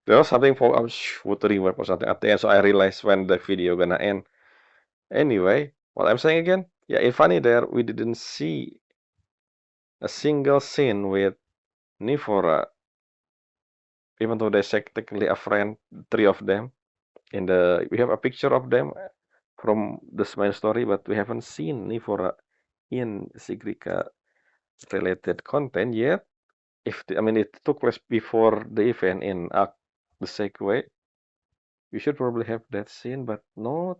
There was something for wuthering web or something at the end, so I realized when the video gonna end. Anyway, what I'm saying again, yeah, in funny there we didn't see a single scene with Nifora, even though they say technically a friend, three of them. We have a picture of them from this main story, but we haven't seen Nifora in Sigrika related content yet. I mean, it took place before the event in Act the Segue. We should probably have that scene, but not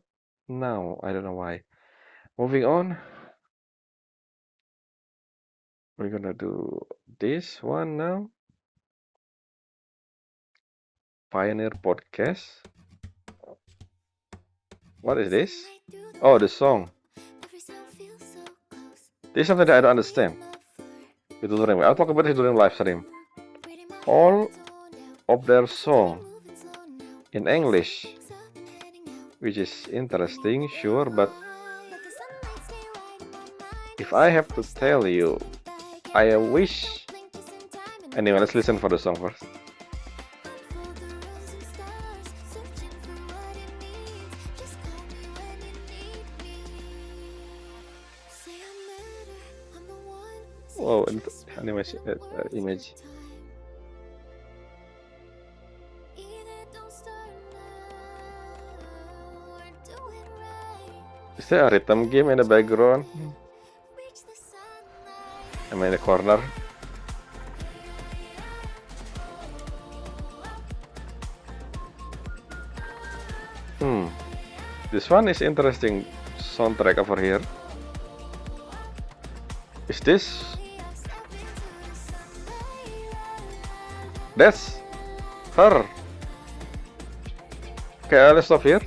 now. I don't know why. Moving on, we're gonna do this one now. Pioneer Podcast. What is this? Oh, the song. This is something that I don't understand. I'll talk about it during live stream. All of their song in English, which is interesting, sure, but if I have to tell you, I wish. Anyway, let's listen for the song first. Oh, animation image. Is there a rhythm game in the background? I'm in the corner. This one is interesting soundtrack over here. Is this? That's her. Okay, let's stop here.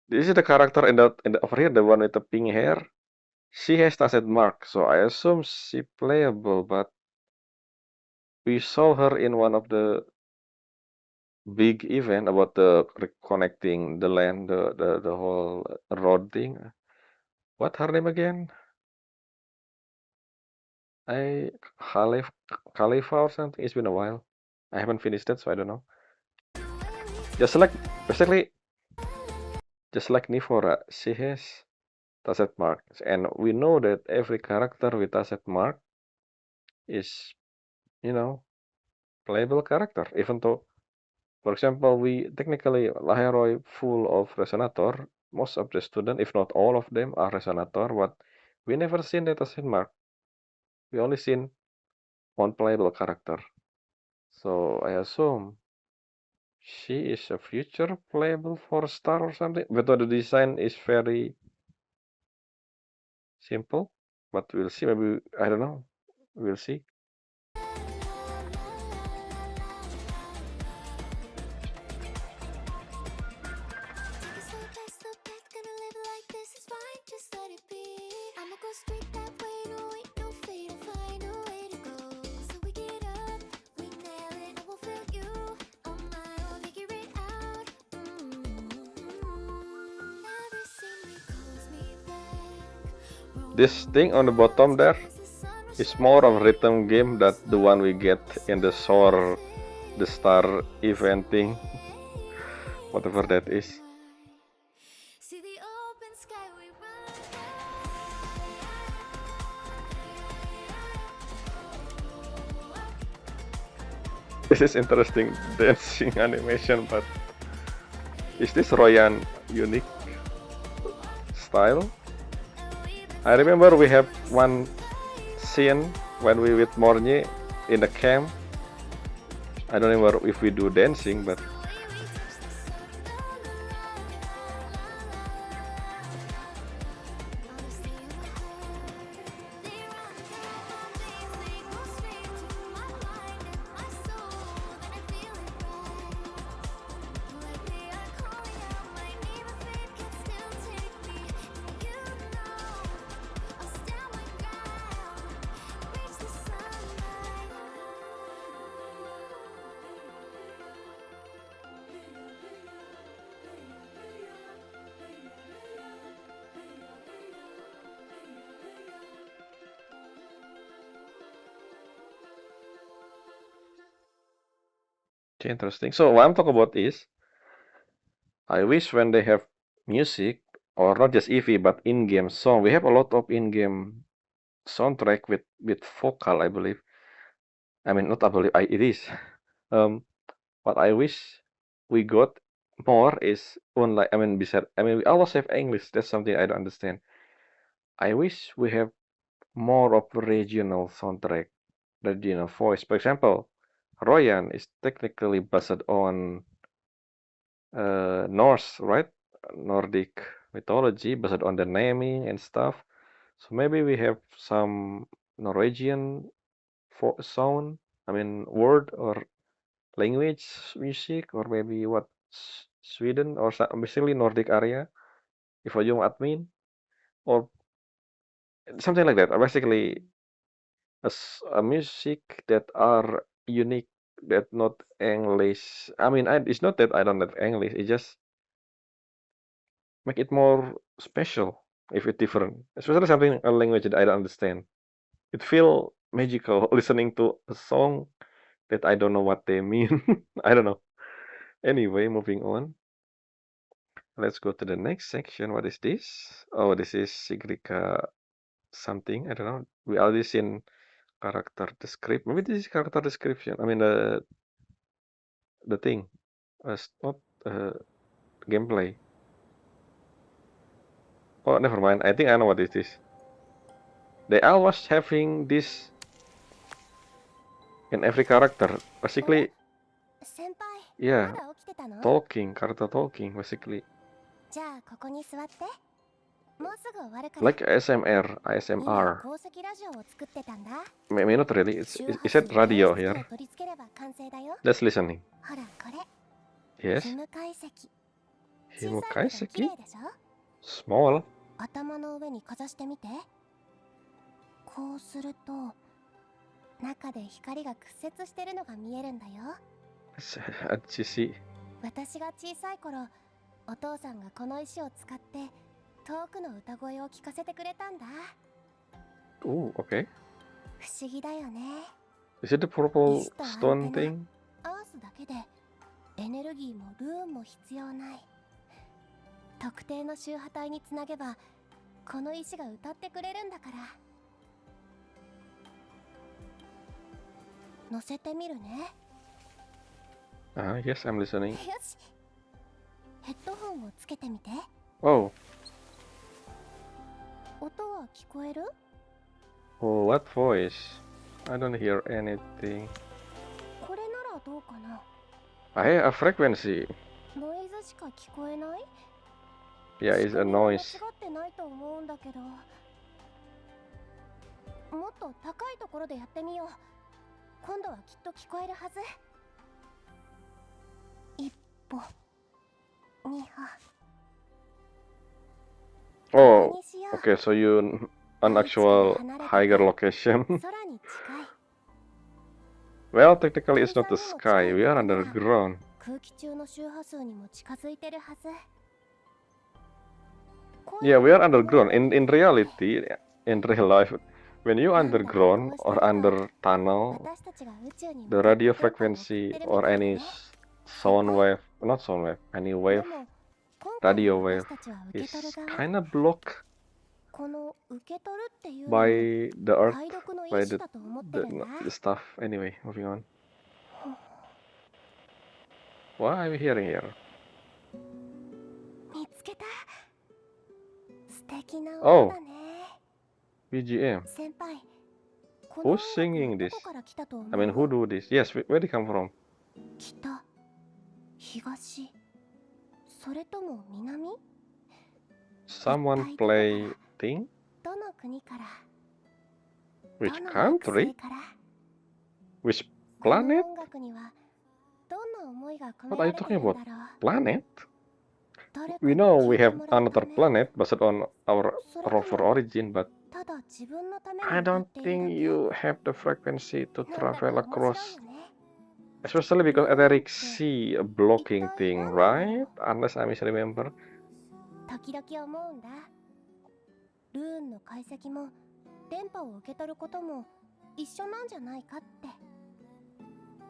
This is the character in the over here, the one with the pink hair. She has Tacet Mark, so I assume she playable, but we saw her in one of the big event about the reconnecting the land, the whole road thing. What her name again? Khalifa or something. It's been a while. I haven't finished that, so I don't know. Just like basically, just like Nifora, she has Tacet Mark, and we know that every character with Tacet Mark is, playable character. Even though, for example, we technically Laheroi full of Resonator. Most of the students, if not all of them, are Resonator, but we never seen that Tacet Mark. We only seen one playable character. So I assume she is a future playable 4-star or something. But the design is very simple. But we'll see. Maybe, I don't know. We'll see. This thing on the bottom there, It's more of a rhythm game than the one we get in the Soar, the Star event thing, whatever that is. This is interesting dancing animation, but is this Royan unique style? I remember we have one scene when we with Mornye in the camp. I don't remember if we do dancing, but okay, interesting. So what I'm talking about is, I wish when they have music, or not just EV, but in-game song, we have a lot of in-game soundtrack with vocal, I believe. I mean, not I believe, it is. Um, what I wish we got more is unlike, I mean, we always have English. That's something I don't understand. I wish we have more of regional soundtrack, regional voice. For example, Royan is technically based on Norse, right? Nordic mythology, based on the naming and stuff. So maybe we have some Norwegian sound, I mean, word or language music, or maybe what Sweden or basically Nordic area, if you admin, or something like that. Basically, a music that are unique, that not English. I mean, it's not that I don't have English. It just make it more special if it's different, especially something a language that I don't understand. It feel magical listening to a song that I don't know what they mean. I don't know. Anyway, moving on. Let's go to the next section. What is this? Oh, this is Sigrika something. I don't know. We already seen character description. Maybe this is character description. I mean the thing. It's not gameplay. Oh, never mind. I think I know what it is. They always having this in every character. Basically, yeah, talking, character talking, basically. Like ASMR. Maybe not really. It's it radio here. Let's listening. Yes. Himukaiseki? Small. 頭の上にかざしてみて。こうすると中で光が屈折してるのが見えるんだよ。私が小さい頃、お父さんがこの石を使って遠くの歌声を聞かせてくれたんだ。Oh, okay. 不思議だよね。Is it the purple stone thing? アースだけでエネルギーもルーンも必要ない。特定の周波体につなげばこの石が歌ってくれるんだから。乗せてみるね。Yes, I'm listening. よし。ヘッドホンをつけてみて。Oh. 音は聞こえる？ Oh, what voice? I don't hear anything. これならどうかな。I have a frequency. ノイズしか聞こえない？ Yeah, it's a noise. 間違ってないと思うんだけど。もっと高いところでやってみよう。今度はきっと聞こえるはず。一歩、二歩。 Oh, okay, so you an actual higher location. Well, technically it's not the sky, we are underground. 空気中の周波数にも近づいてるはず。 Yeah, we are underground. In reality, in real life, when you underground or under tunnel, 私たちが宇宙に the 向かって radio 電波を送って frequency るみ or たい any ね。 sound wave, not sound wave, any で wave, も今回 radio の wave 私たちは受け is 取る側。 kind of blocked この受け取るっていうのも by the earth, 解読の by 一種だと思ってるんだ。 the stuff. Anyway, moving on. What are we hearing here? 見つけた。素敵な Oh 音だね。 BGM. 先輩、この Who's 音 singing 楽 this? どこから来たと思う？ I mean, who do this? Yes, where they come from? 北、東、それとも南？ Someone play thing? どの国から？ Which どの惑星 country? から？ Which この planet? 音楽にはどんな思いが込 What め are ら you れて talking るん about? だろう。 Planet? 誰か We に know 聞 we いて have もらう another ため？ planet based on our それとも rover origin, but ただ自分のために I 歌っ don't ているだ think け？ you have the frequency to なんだか travel 面 across, 白いよね。 especially because Etheric see a blocking thing, right? Unless I misremember. 時々思うんだ。ルーンの解析も電波を受け取ることも一緒なんじゃないかって。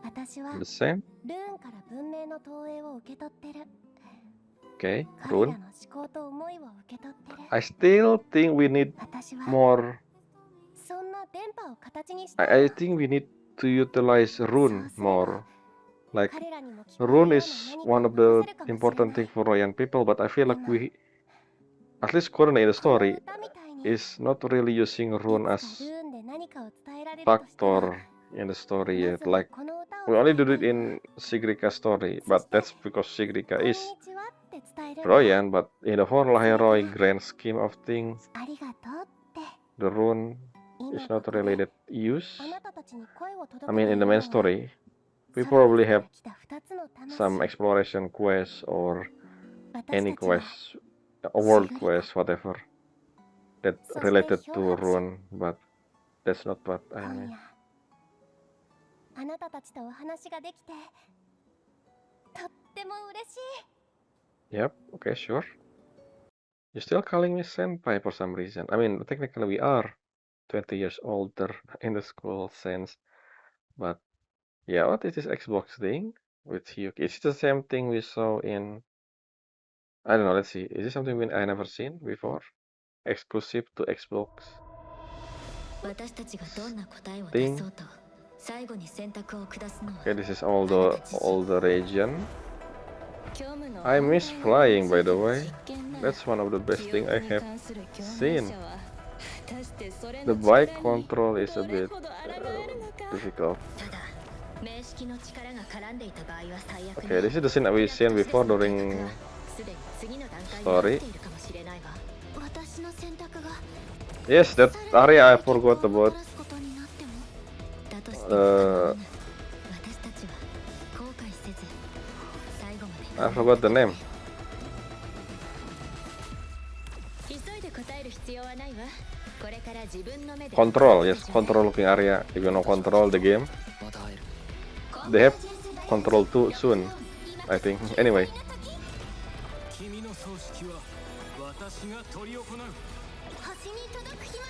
私は The same? ルーンから文明の投影を受け取ってる。 Okay, 彼 rune. らの思考と思いを受け取ってる。 I still think we need 私は more. そんな電波を形にした I think we need to utilize rune more. Like 彼らにも聞こえる rune ような is 何かを one of 残 the せるかもしれ important ない。 thing for Royan people, but I feel like we, at least currently in the この story, 歌みたいに is not really using い rune つ as かルーンで何かを伝えられるとしたら factor in the story ま yet. ずは Like この歌 we を only 伝 do え it たいん in Sigrika story, but that's because Sigrika こんに is ちはって伝えるんだ。 Royan, but in the whole Laheroi grand scheme of things, ありがとうって。 the rune 今 is こ not こで really that use. あなたたちに声を届 I け mean, てい in る the の main は story, we 空から probably have 来た二つの魂。 some exploration quests or 私 any たちは quest, a world Sigrika. quest, whatever, that そして related to 漂白者 rune, but that's not what I 今 mean. 夜あなたたちとお話ができてとっても嬉しい。 Yep, okay, sure. You're still calling me senpai for some reason. I mean, technically we are 20 years older in the school sense, but yeah, what is this Xbox thing with Hyuki? Is it the same thing we saw in, I don't know, let's see. Is it something I never seen before? Exclusive to Xbox 私たちがどんな答えを出 thing? そうと最後に選択を下すのは Okay, this is all the region. 虚無の I miss 反対 flying, の by the 実 way. 験な That's one of the best 記 thing 憶 I に have 関する興 seen. 味者は果たしてそれ The の bike 力に control is a どれ bit ほど抗えるのか difficult. ただ名式の力が絡んでいた場合は最悪 Okay, this is the scene that we've seen before during すでに次の段階に story. なっているかもしれないが私の選択が Yes, that area I forgot about. だとして Uh, 私たちは後悔せず最後ま I で forgot the name. 急いで答える必要はないわこれから自分の目で Control, yes, control looking area. If you know control the game, they have control too soon, I think. Anyway, 君の葬式は私が執り行う。星に届く日ま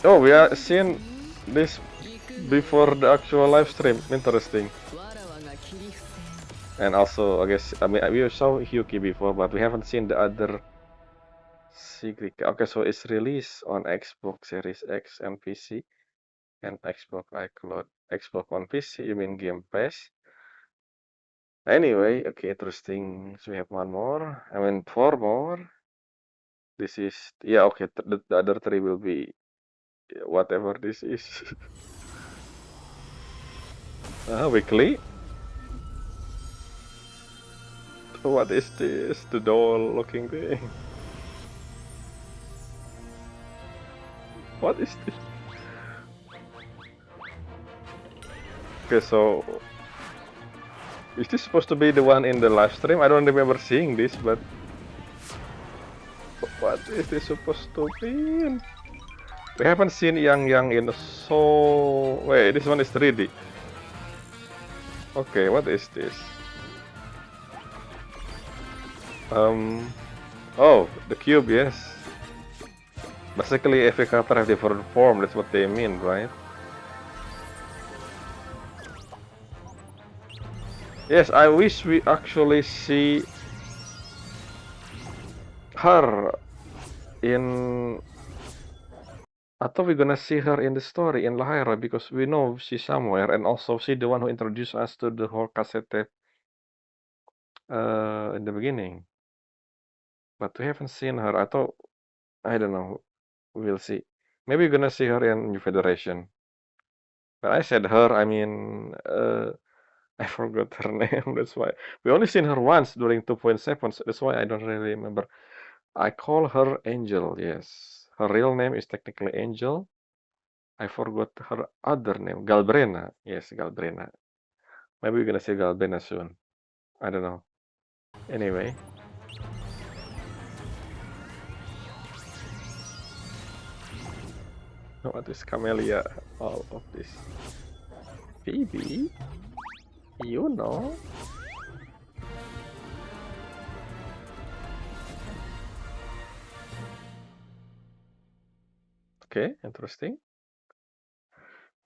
で。 oh, we are seeing this before the actual live stream. Interesting. わらわが切り伏せ。 And also, I guess, I mean, we saw Hyuki before, but we haven't seen the other Sigrika. Okay, so it's released on Xbox Series X and PC, and Xbox iCloud. Xbox on PC, you mean Game Pass? Anyway, okay, interesting. So we have one more. I mean, four more. This is, yeah, okay, the other three will be whatever this is. Weekly. What is this? The doll looking thing. What is this? Okay, so is this supposed to be the one in the live stream? I don't remember seeing this, but what is this supposed to be? We haven't seen Yang in so wait, this one is 3D. Okay, what is this? Oh, the cube, yes. Basically, every character have different form. That's what they mean, right? Yes, I wish we actually see her in. I thought we're gonna see her in the story in Lahaira because we know she's somewhere, and also she the one who introduced us to the whole cassette in the beginning. But we haven't seen her. I don't know. We'll see. Maybe we're gonna see her in New Federation. When I said her, I mean I forgot her name. That's why we only seen her once during 2.7. So that's why I don't really remember. I call her Angel. Yes, her real name is technically Angel. I forgot her other name, Galbrena. Yes, Galbrena. Maybe we're gonna see Galbrena soon. I don't know. Anyway, what is Camellia? All of this. Phoebe, you know. Okay, interesting.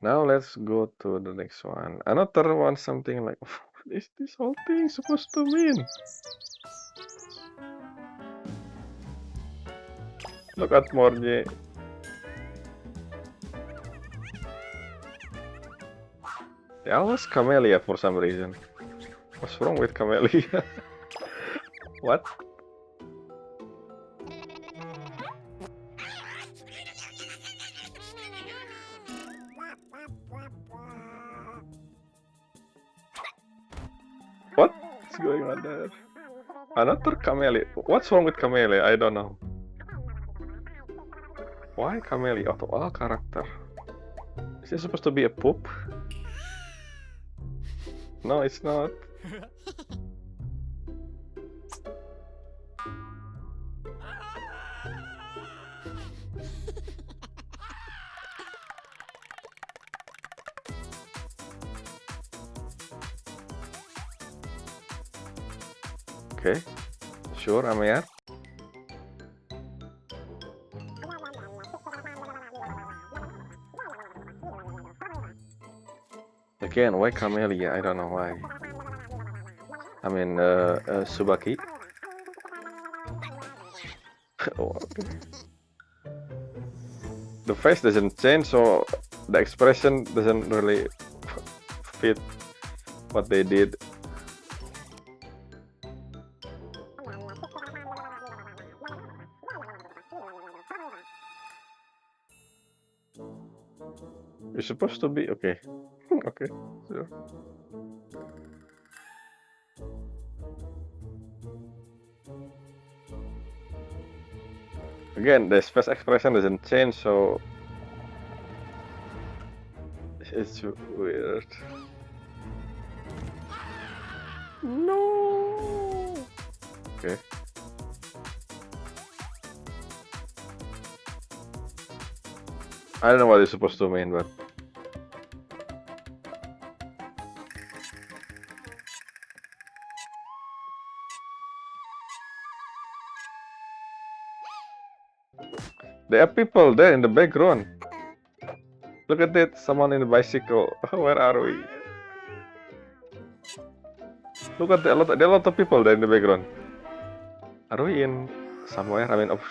Now let's go to the next one. Another one, something like, what is this whole thing supposed to mean? Look at Morje. Yeah, I was Camellia for some reason. What's wrong with Camellia? What? What's going on there? Another Camellia. What's wrong with Camellia? I don't know. Why Camellia out of all character? Is it supposed to be a poop? No, it's not. Okay, sure, Amir. Again, why Camellia? I don't know why. I mean, Subaki. Oh, okay. The face doesn't change, so the expression doesn't really fit what they did. You're supposed to be okay. Okay, sure. Again, the face expression doesn't change, so it's weird. No. Okay. I don't know what it's supposed to mean, but there are people there in the background. Look at that, someone in the bicycle. Where are we? Look at there are a lot of people there in the background. Are we in somewhere? I mean, of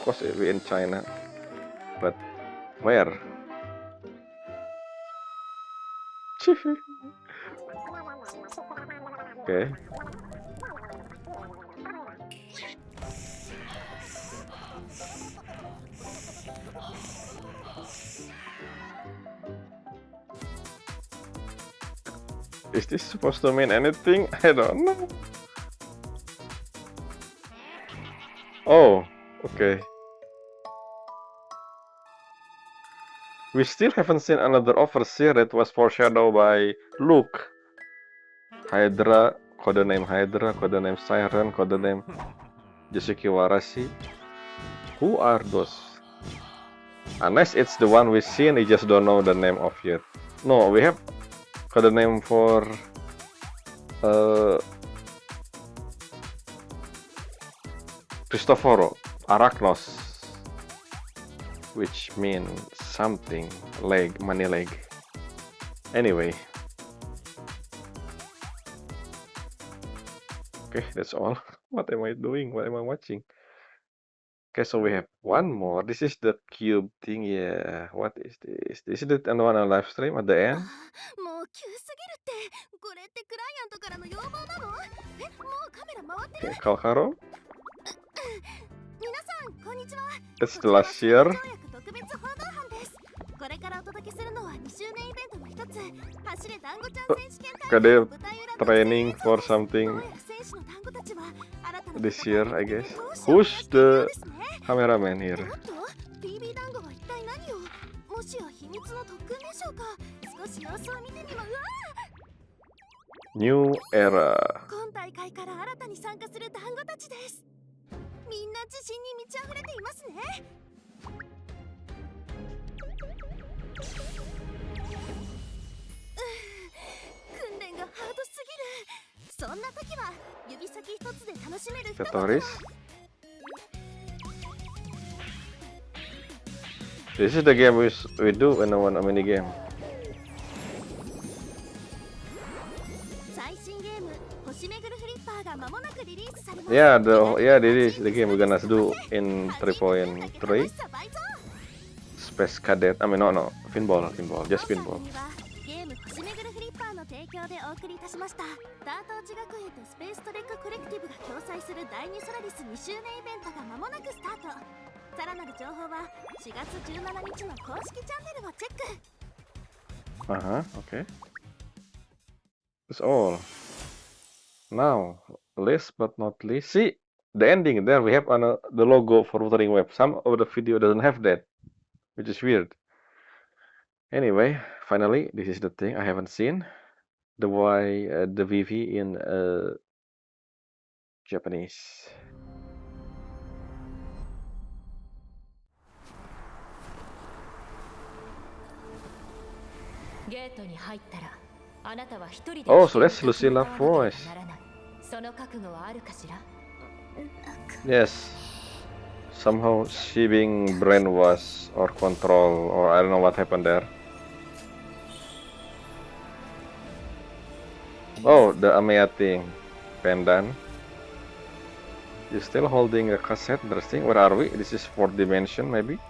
course, we're in China, but where? Okay. Is this supposed to mean anything? I don't know. Oh, okay. We still haven't seen another overseer that was foreshadowed by Luke. Hydra, codename Hydra, codename Siren, codename Josuke Warashi. Who are those? Unless it's the one we've seen, we just don't know the name of yet. No, we have codename for Cristoforo, Arachnos. which means something leg, money leg. Anyway, okay, that's all. What am I doing? What am I watching? Okay, so we have one more. This is the cube thing. Yeah, what is this? This is it on a live stream at the end. もう急すぎるって。これってクライアントからの要望なの？え、もうカメラ回ってる？ Okay, Kalkaro. 皆さんこんにちは。 That's the last year. 特別報道班です。これからお届けするのは2周年イベントの一つ、走れ団子ちゃん選手権大 Okay, 会 they're の舞台裏の training for something どうやら選手の団子たちは新たな this year, I guess. 闘志を Who's the ですね。 cameraman here? おっと PB 団子は一体何を？もしや秘密の特訓でしょうか？少し様子を見てみまうわ。 New era. 今大会から新たに参加する団子たちです。みんな自信に満ち溢れていますね。訓練がハードすぎる。そんな時は指先一つで楽しめる一言は Tutorials. This is the game we do in a mini game. 最新ゲーム星めぐるフリッパーが間もなくリリースされます。 Yeah, this is the game we're gonna do in 3.3. Space Cadet. I mean, no, pinball, just pinball. ゲーム星めぐるフリッパーの提供でお送りいたしました。ダート内学園とスペーストレックコレクティブが共催する第2ソラリス2周年イベントが間もなくスタート。さらなる情報は4月17日の公式チャンネルをチェック。 Okay. That's all. Now, last but not least, see the ending there. We have the logo for Wuthering Web. Some of the video doesn't have that, which is weird. Anyway, finally, this is the thing I haven't seen. The VV in Japanese. ゲートに入ったらあなたは一人で Oh, so that's Lucilla voice. その覚悟はあるかしら？ Yes. Somehow she being brainwashed or control, or I don't know what happened there. Oh, the Amaya thing. Pendant. You still holding a cassette? Interesting. Where are we? This is fourth dimension, maybe?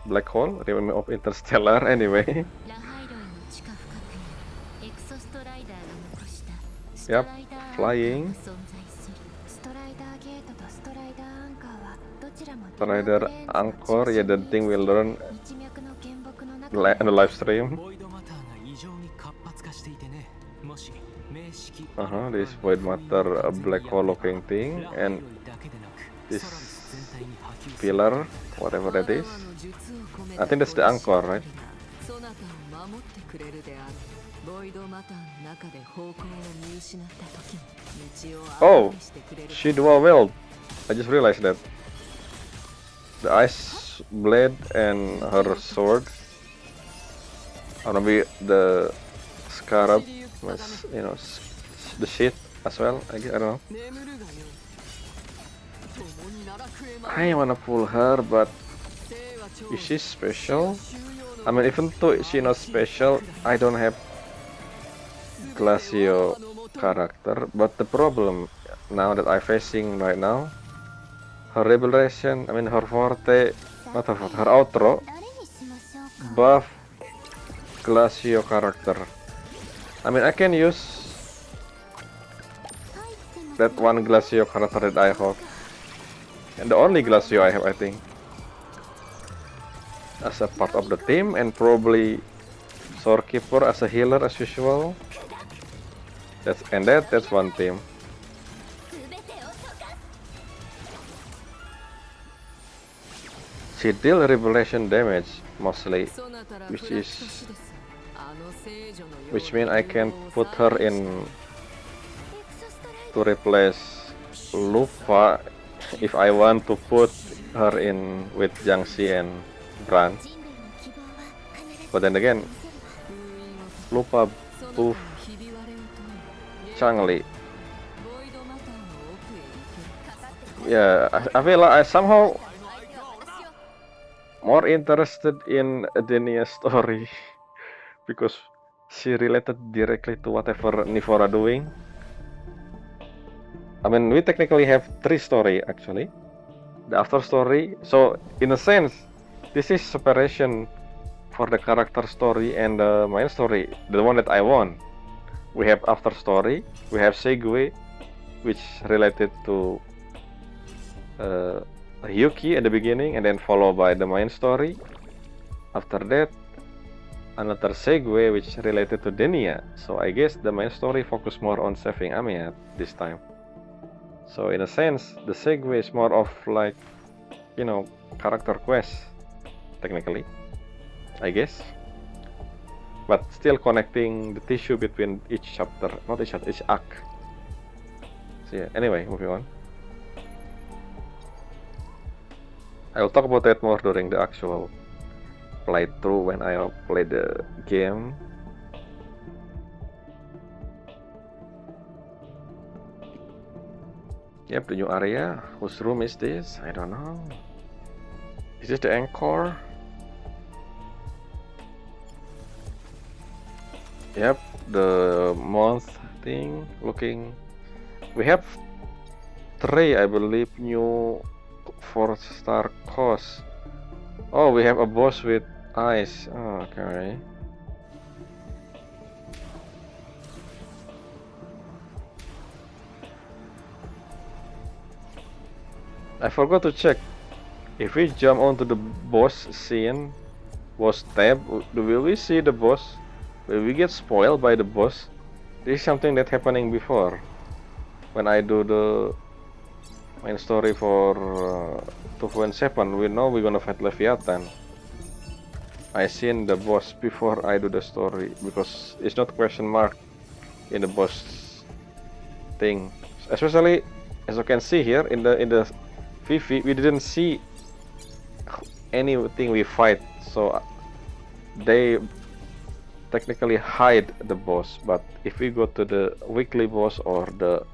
Black hole? Remind me of Interstellar, anyway. ラハイロイの地下深くにエクソストライダーが残したス Yep, トライダー flying. 存在する。ストライダーゲートとストライダーアンカーはどちらも Rider Angkor, yeah, the thing we'll learn 日脈の原木の中 in the live stream. ボイドマターが異常に活発化していてね。もし名式 This void matter, a black hole looking thing, and this pillar, whatever that is. I think that's the Angkor, right? そなたを守ってくれるである。ボイドマターの中で方向を見失った時に道を Oh, 案内してくれる。 she dual wield. I just realized that. The ice blade and her sword. Or maybe the scarab was, the sheath as well. I don't know. 眠るがよい。共に奈落へ I wanna pull her, but 生は超 is she special? 収容の I mean, even though she not special, I don't have Glacio character. But the problem now that I'm facing right now, her revelation, I mean her forte, not her forte, her outro 誰にしましょうか。 buff Glacio character. I mean, I can use 入ってます。 that one Glacio character that I have, and the only Glacio I have, I think, as a part of the team, and probably Storekeeper as a healer as usual. That's one team. 全てを溶かす。 She deal revelation damage mostly, そなたら which フラ is クトシです。あの聖女のよう which mean I can な put her in エクソストライダー to replace Lufa if I want to put her in with Jiangxi and Bran. 人類の希望は必ず But then again, 封印を Lufa そなた buff のひび割れを問い Changli. ボイドマターの奥へ行ける。 Yeah, I feel like I somehow more interested in Denia's story because she related directly to whatever Nivora doing. I mean, we technically have 3 story actually. The after story, so in a sense, this is separation for the character story and the main story, the one that I want. We have after story, we have segue, which related to Yuki at the beginning, and then followed by the main story. After that, another segue which related to Denia. So I guess the main story focus more on saving Amiat this time. So in a sense, the segue is more of like, you know, character quest, technically, I guess. But still connecting the tissue between each chapter, not each chapter, each arc. So yeah, anyway, moving on. I will talk about that more during the actual playthrough when I play the game. Yep, the new area. Whose room is this? I don't know. Is this the anchor? Yep, the month thing looking. We have 3, I believe, new 4-star cost. Oh, we have a boss with eyes. Oh, okay. I forgot to check. If we jump onto the boss scene, boss tab, will we see the boss? Will we get spoiled by the boss? This is something that happening before. When I do the main story for 2.7, we know we're gonna fight Leviathan. I seen the boss before I do the story because it's not question mark in the boss thing. Especially as you can see here in the VV, we didn't see anything we fight, so they technically hide the boss. But if we go to the weekly boss or the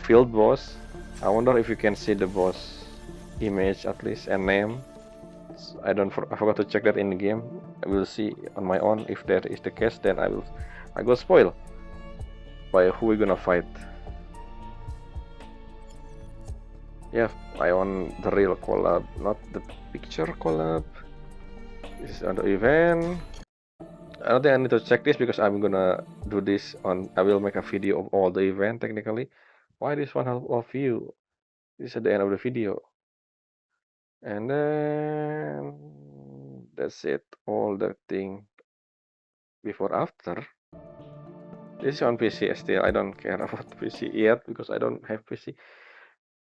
field boss, I wonder if you can see the boss image at least and name. I forgot to check that in the game. I will see on my own. If that is the case, then I go spoil by who we're gonna fight. Yeah, I want the real collab, not the picture collab. This is on the event. I don't think I need to check this because I'm gonna do this on. I will make a video of all the event technically. Why this one of you? This is at the end of the video. And then that's it. All the thing before after. This is on PC still. I don't care about PC yet because I don't have PC.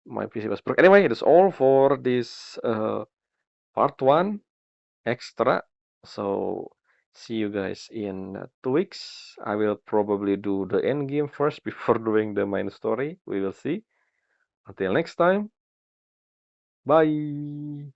My PC was broke. Anyway, that's all for this part 1 extra. So see you guys in 2 weeks. I will probably do the end game first before doing the main story. We will see. Until next time. Bye.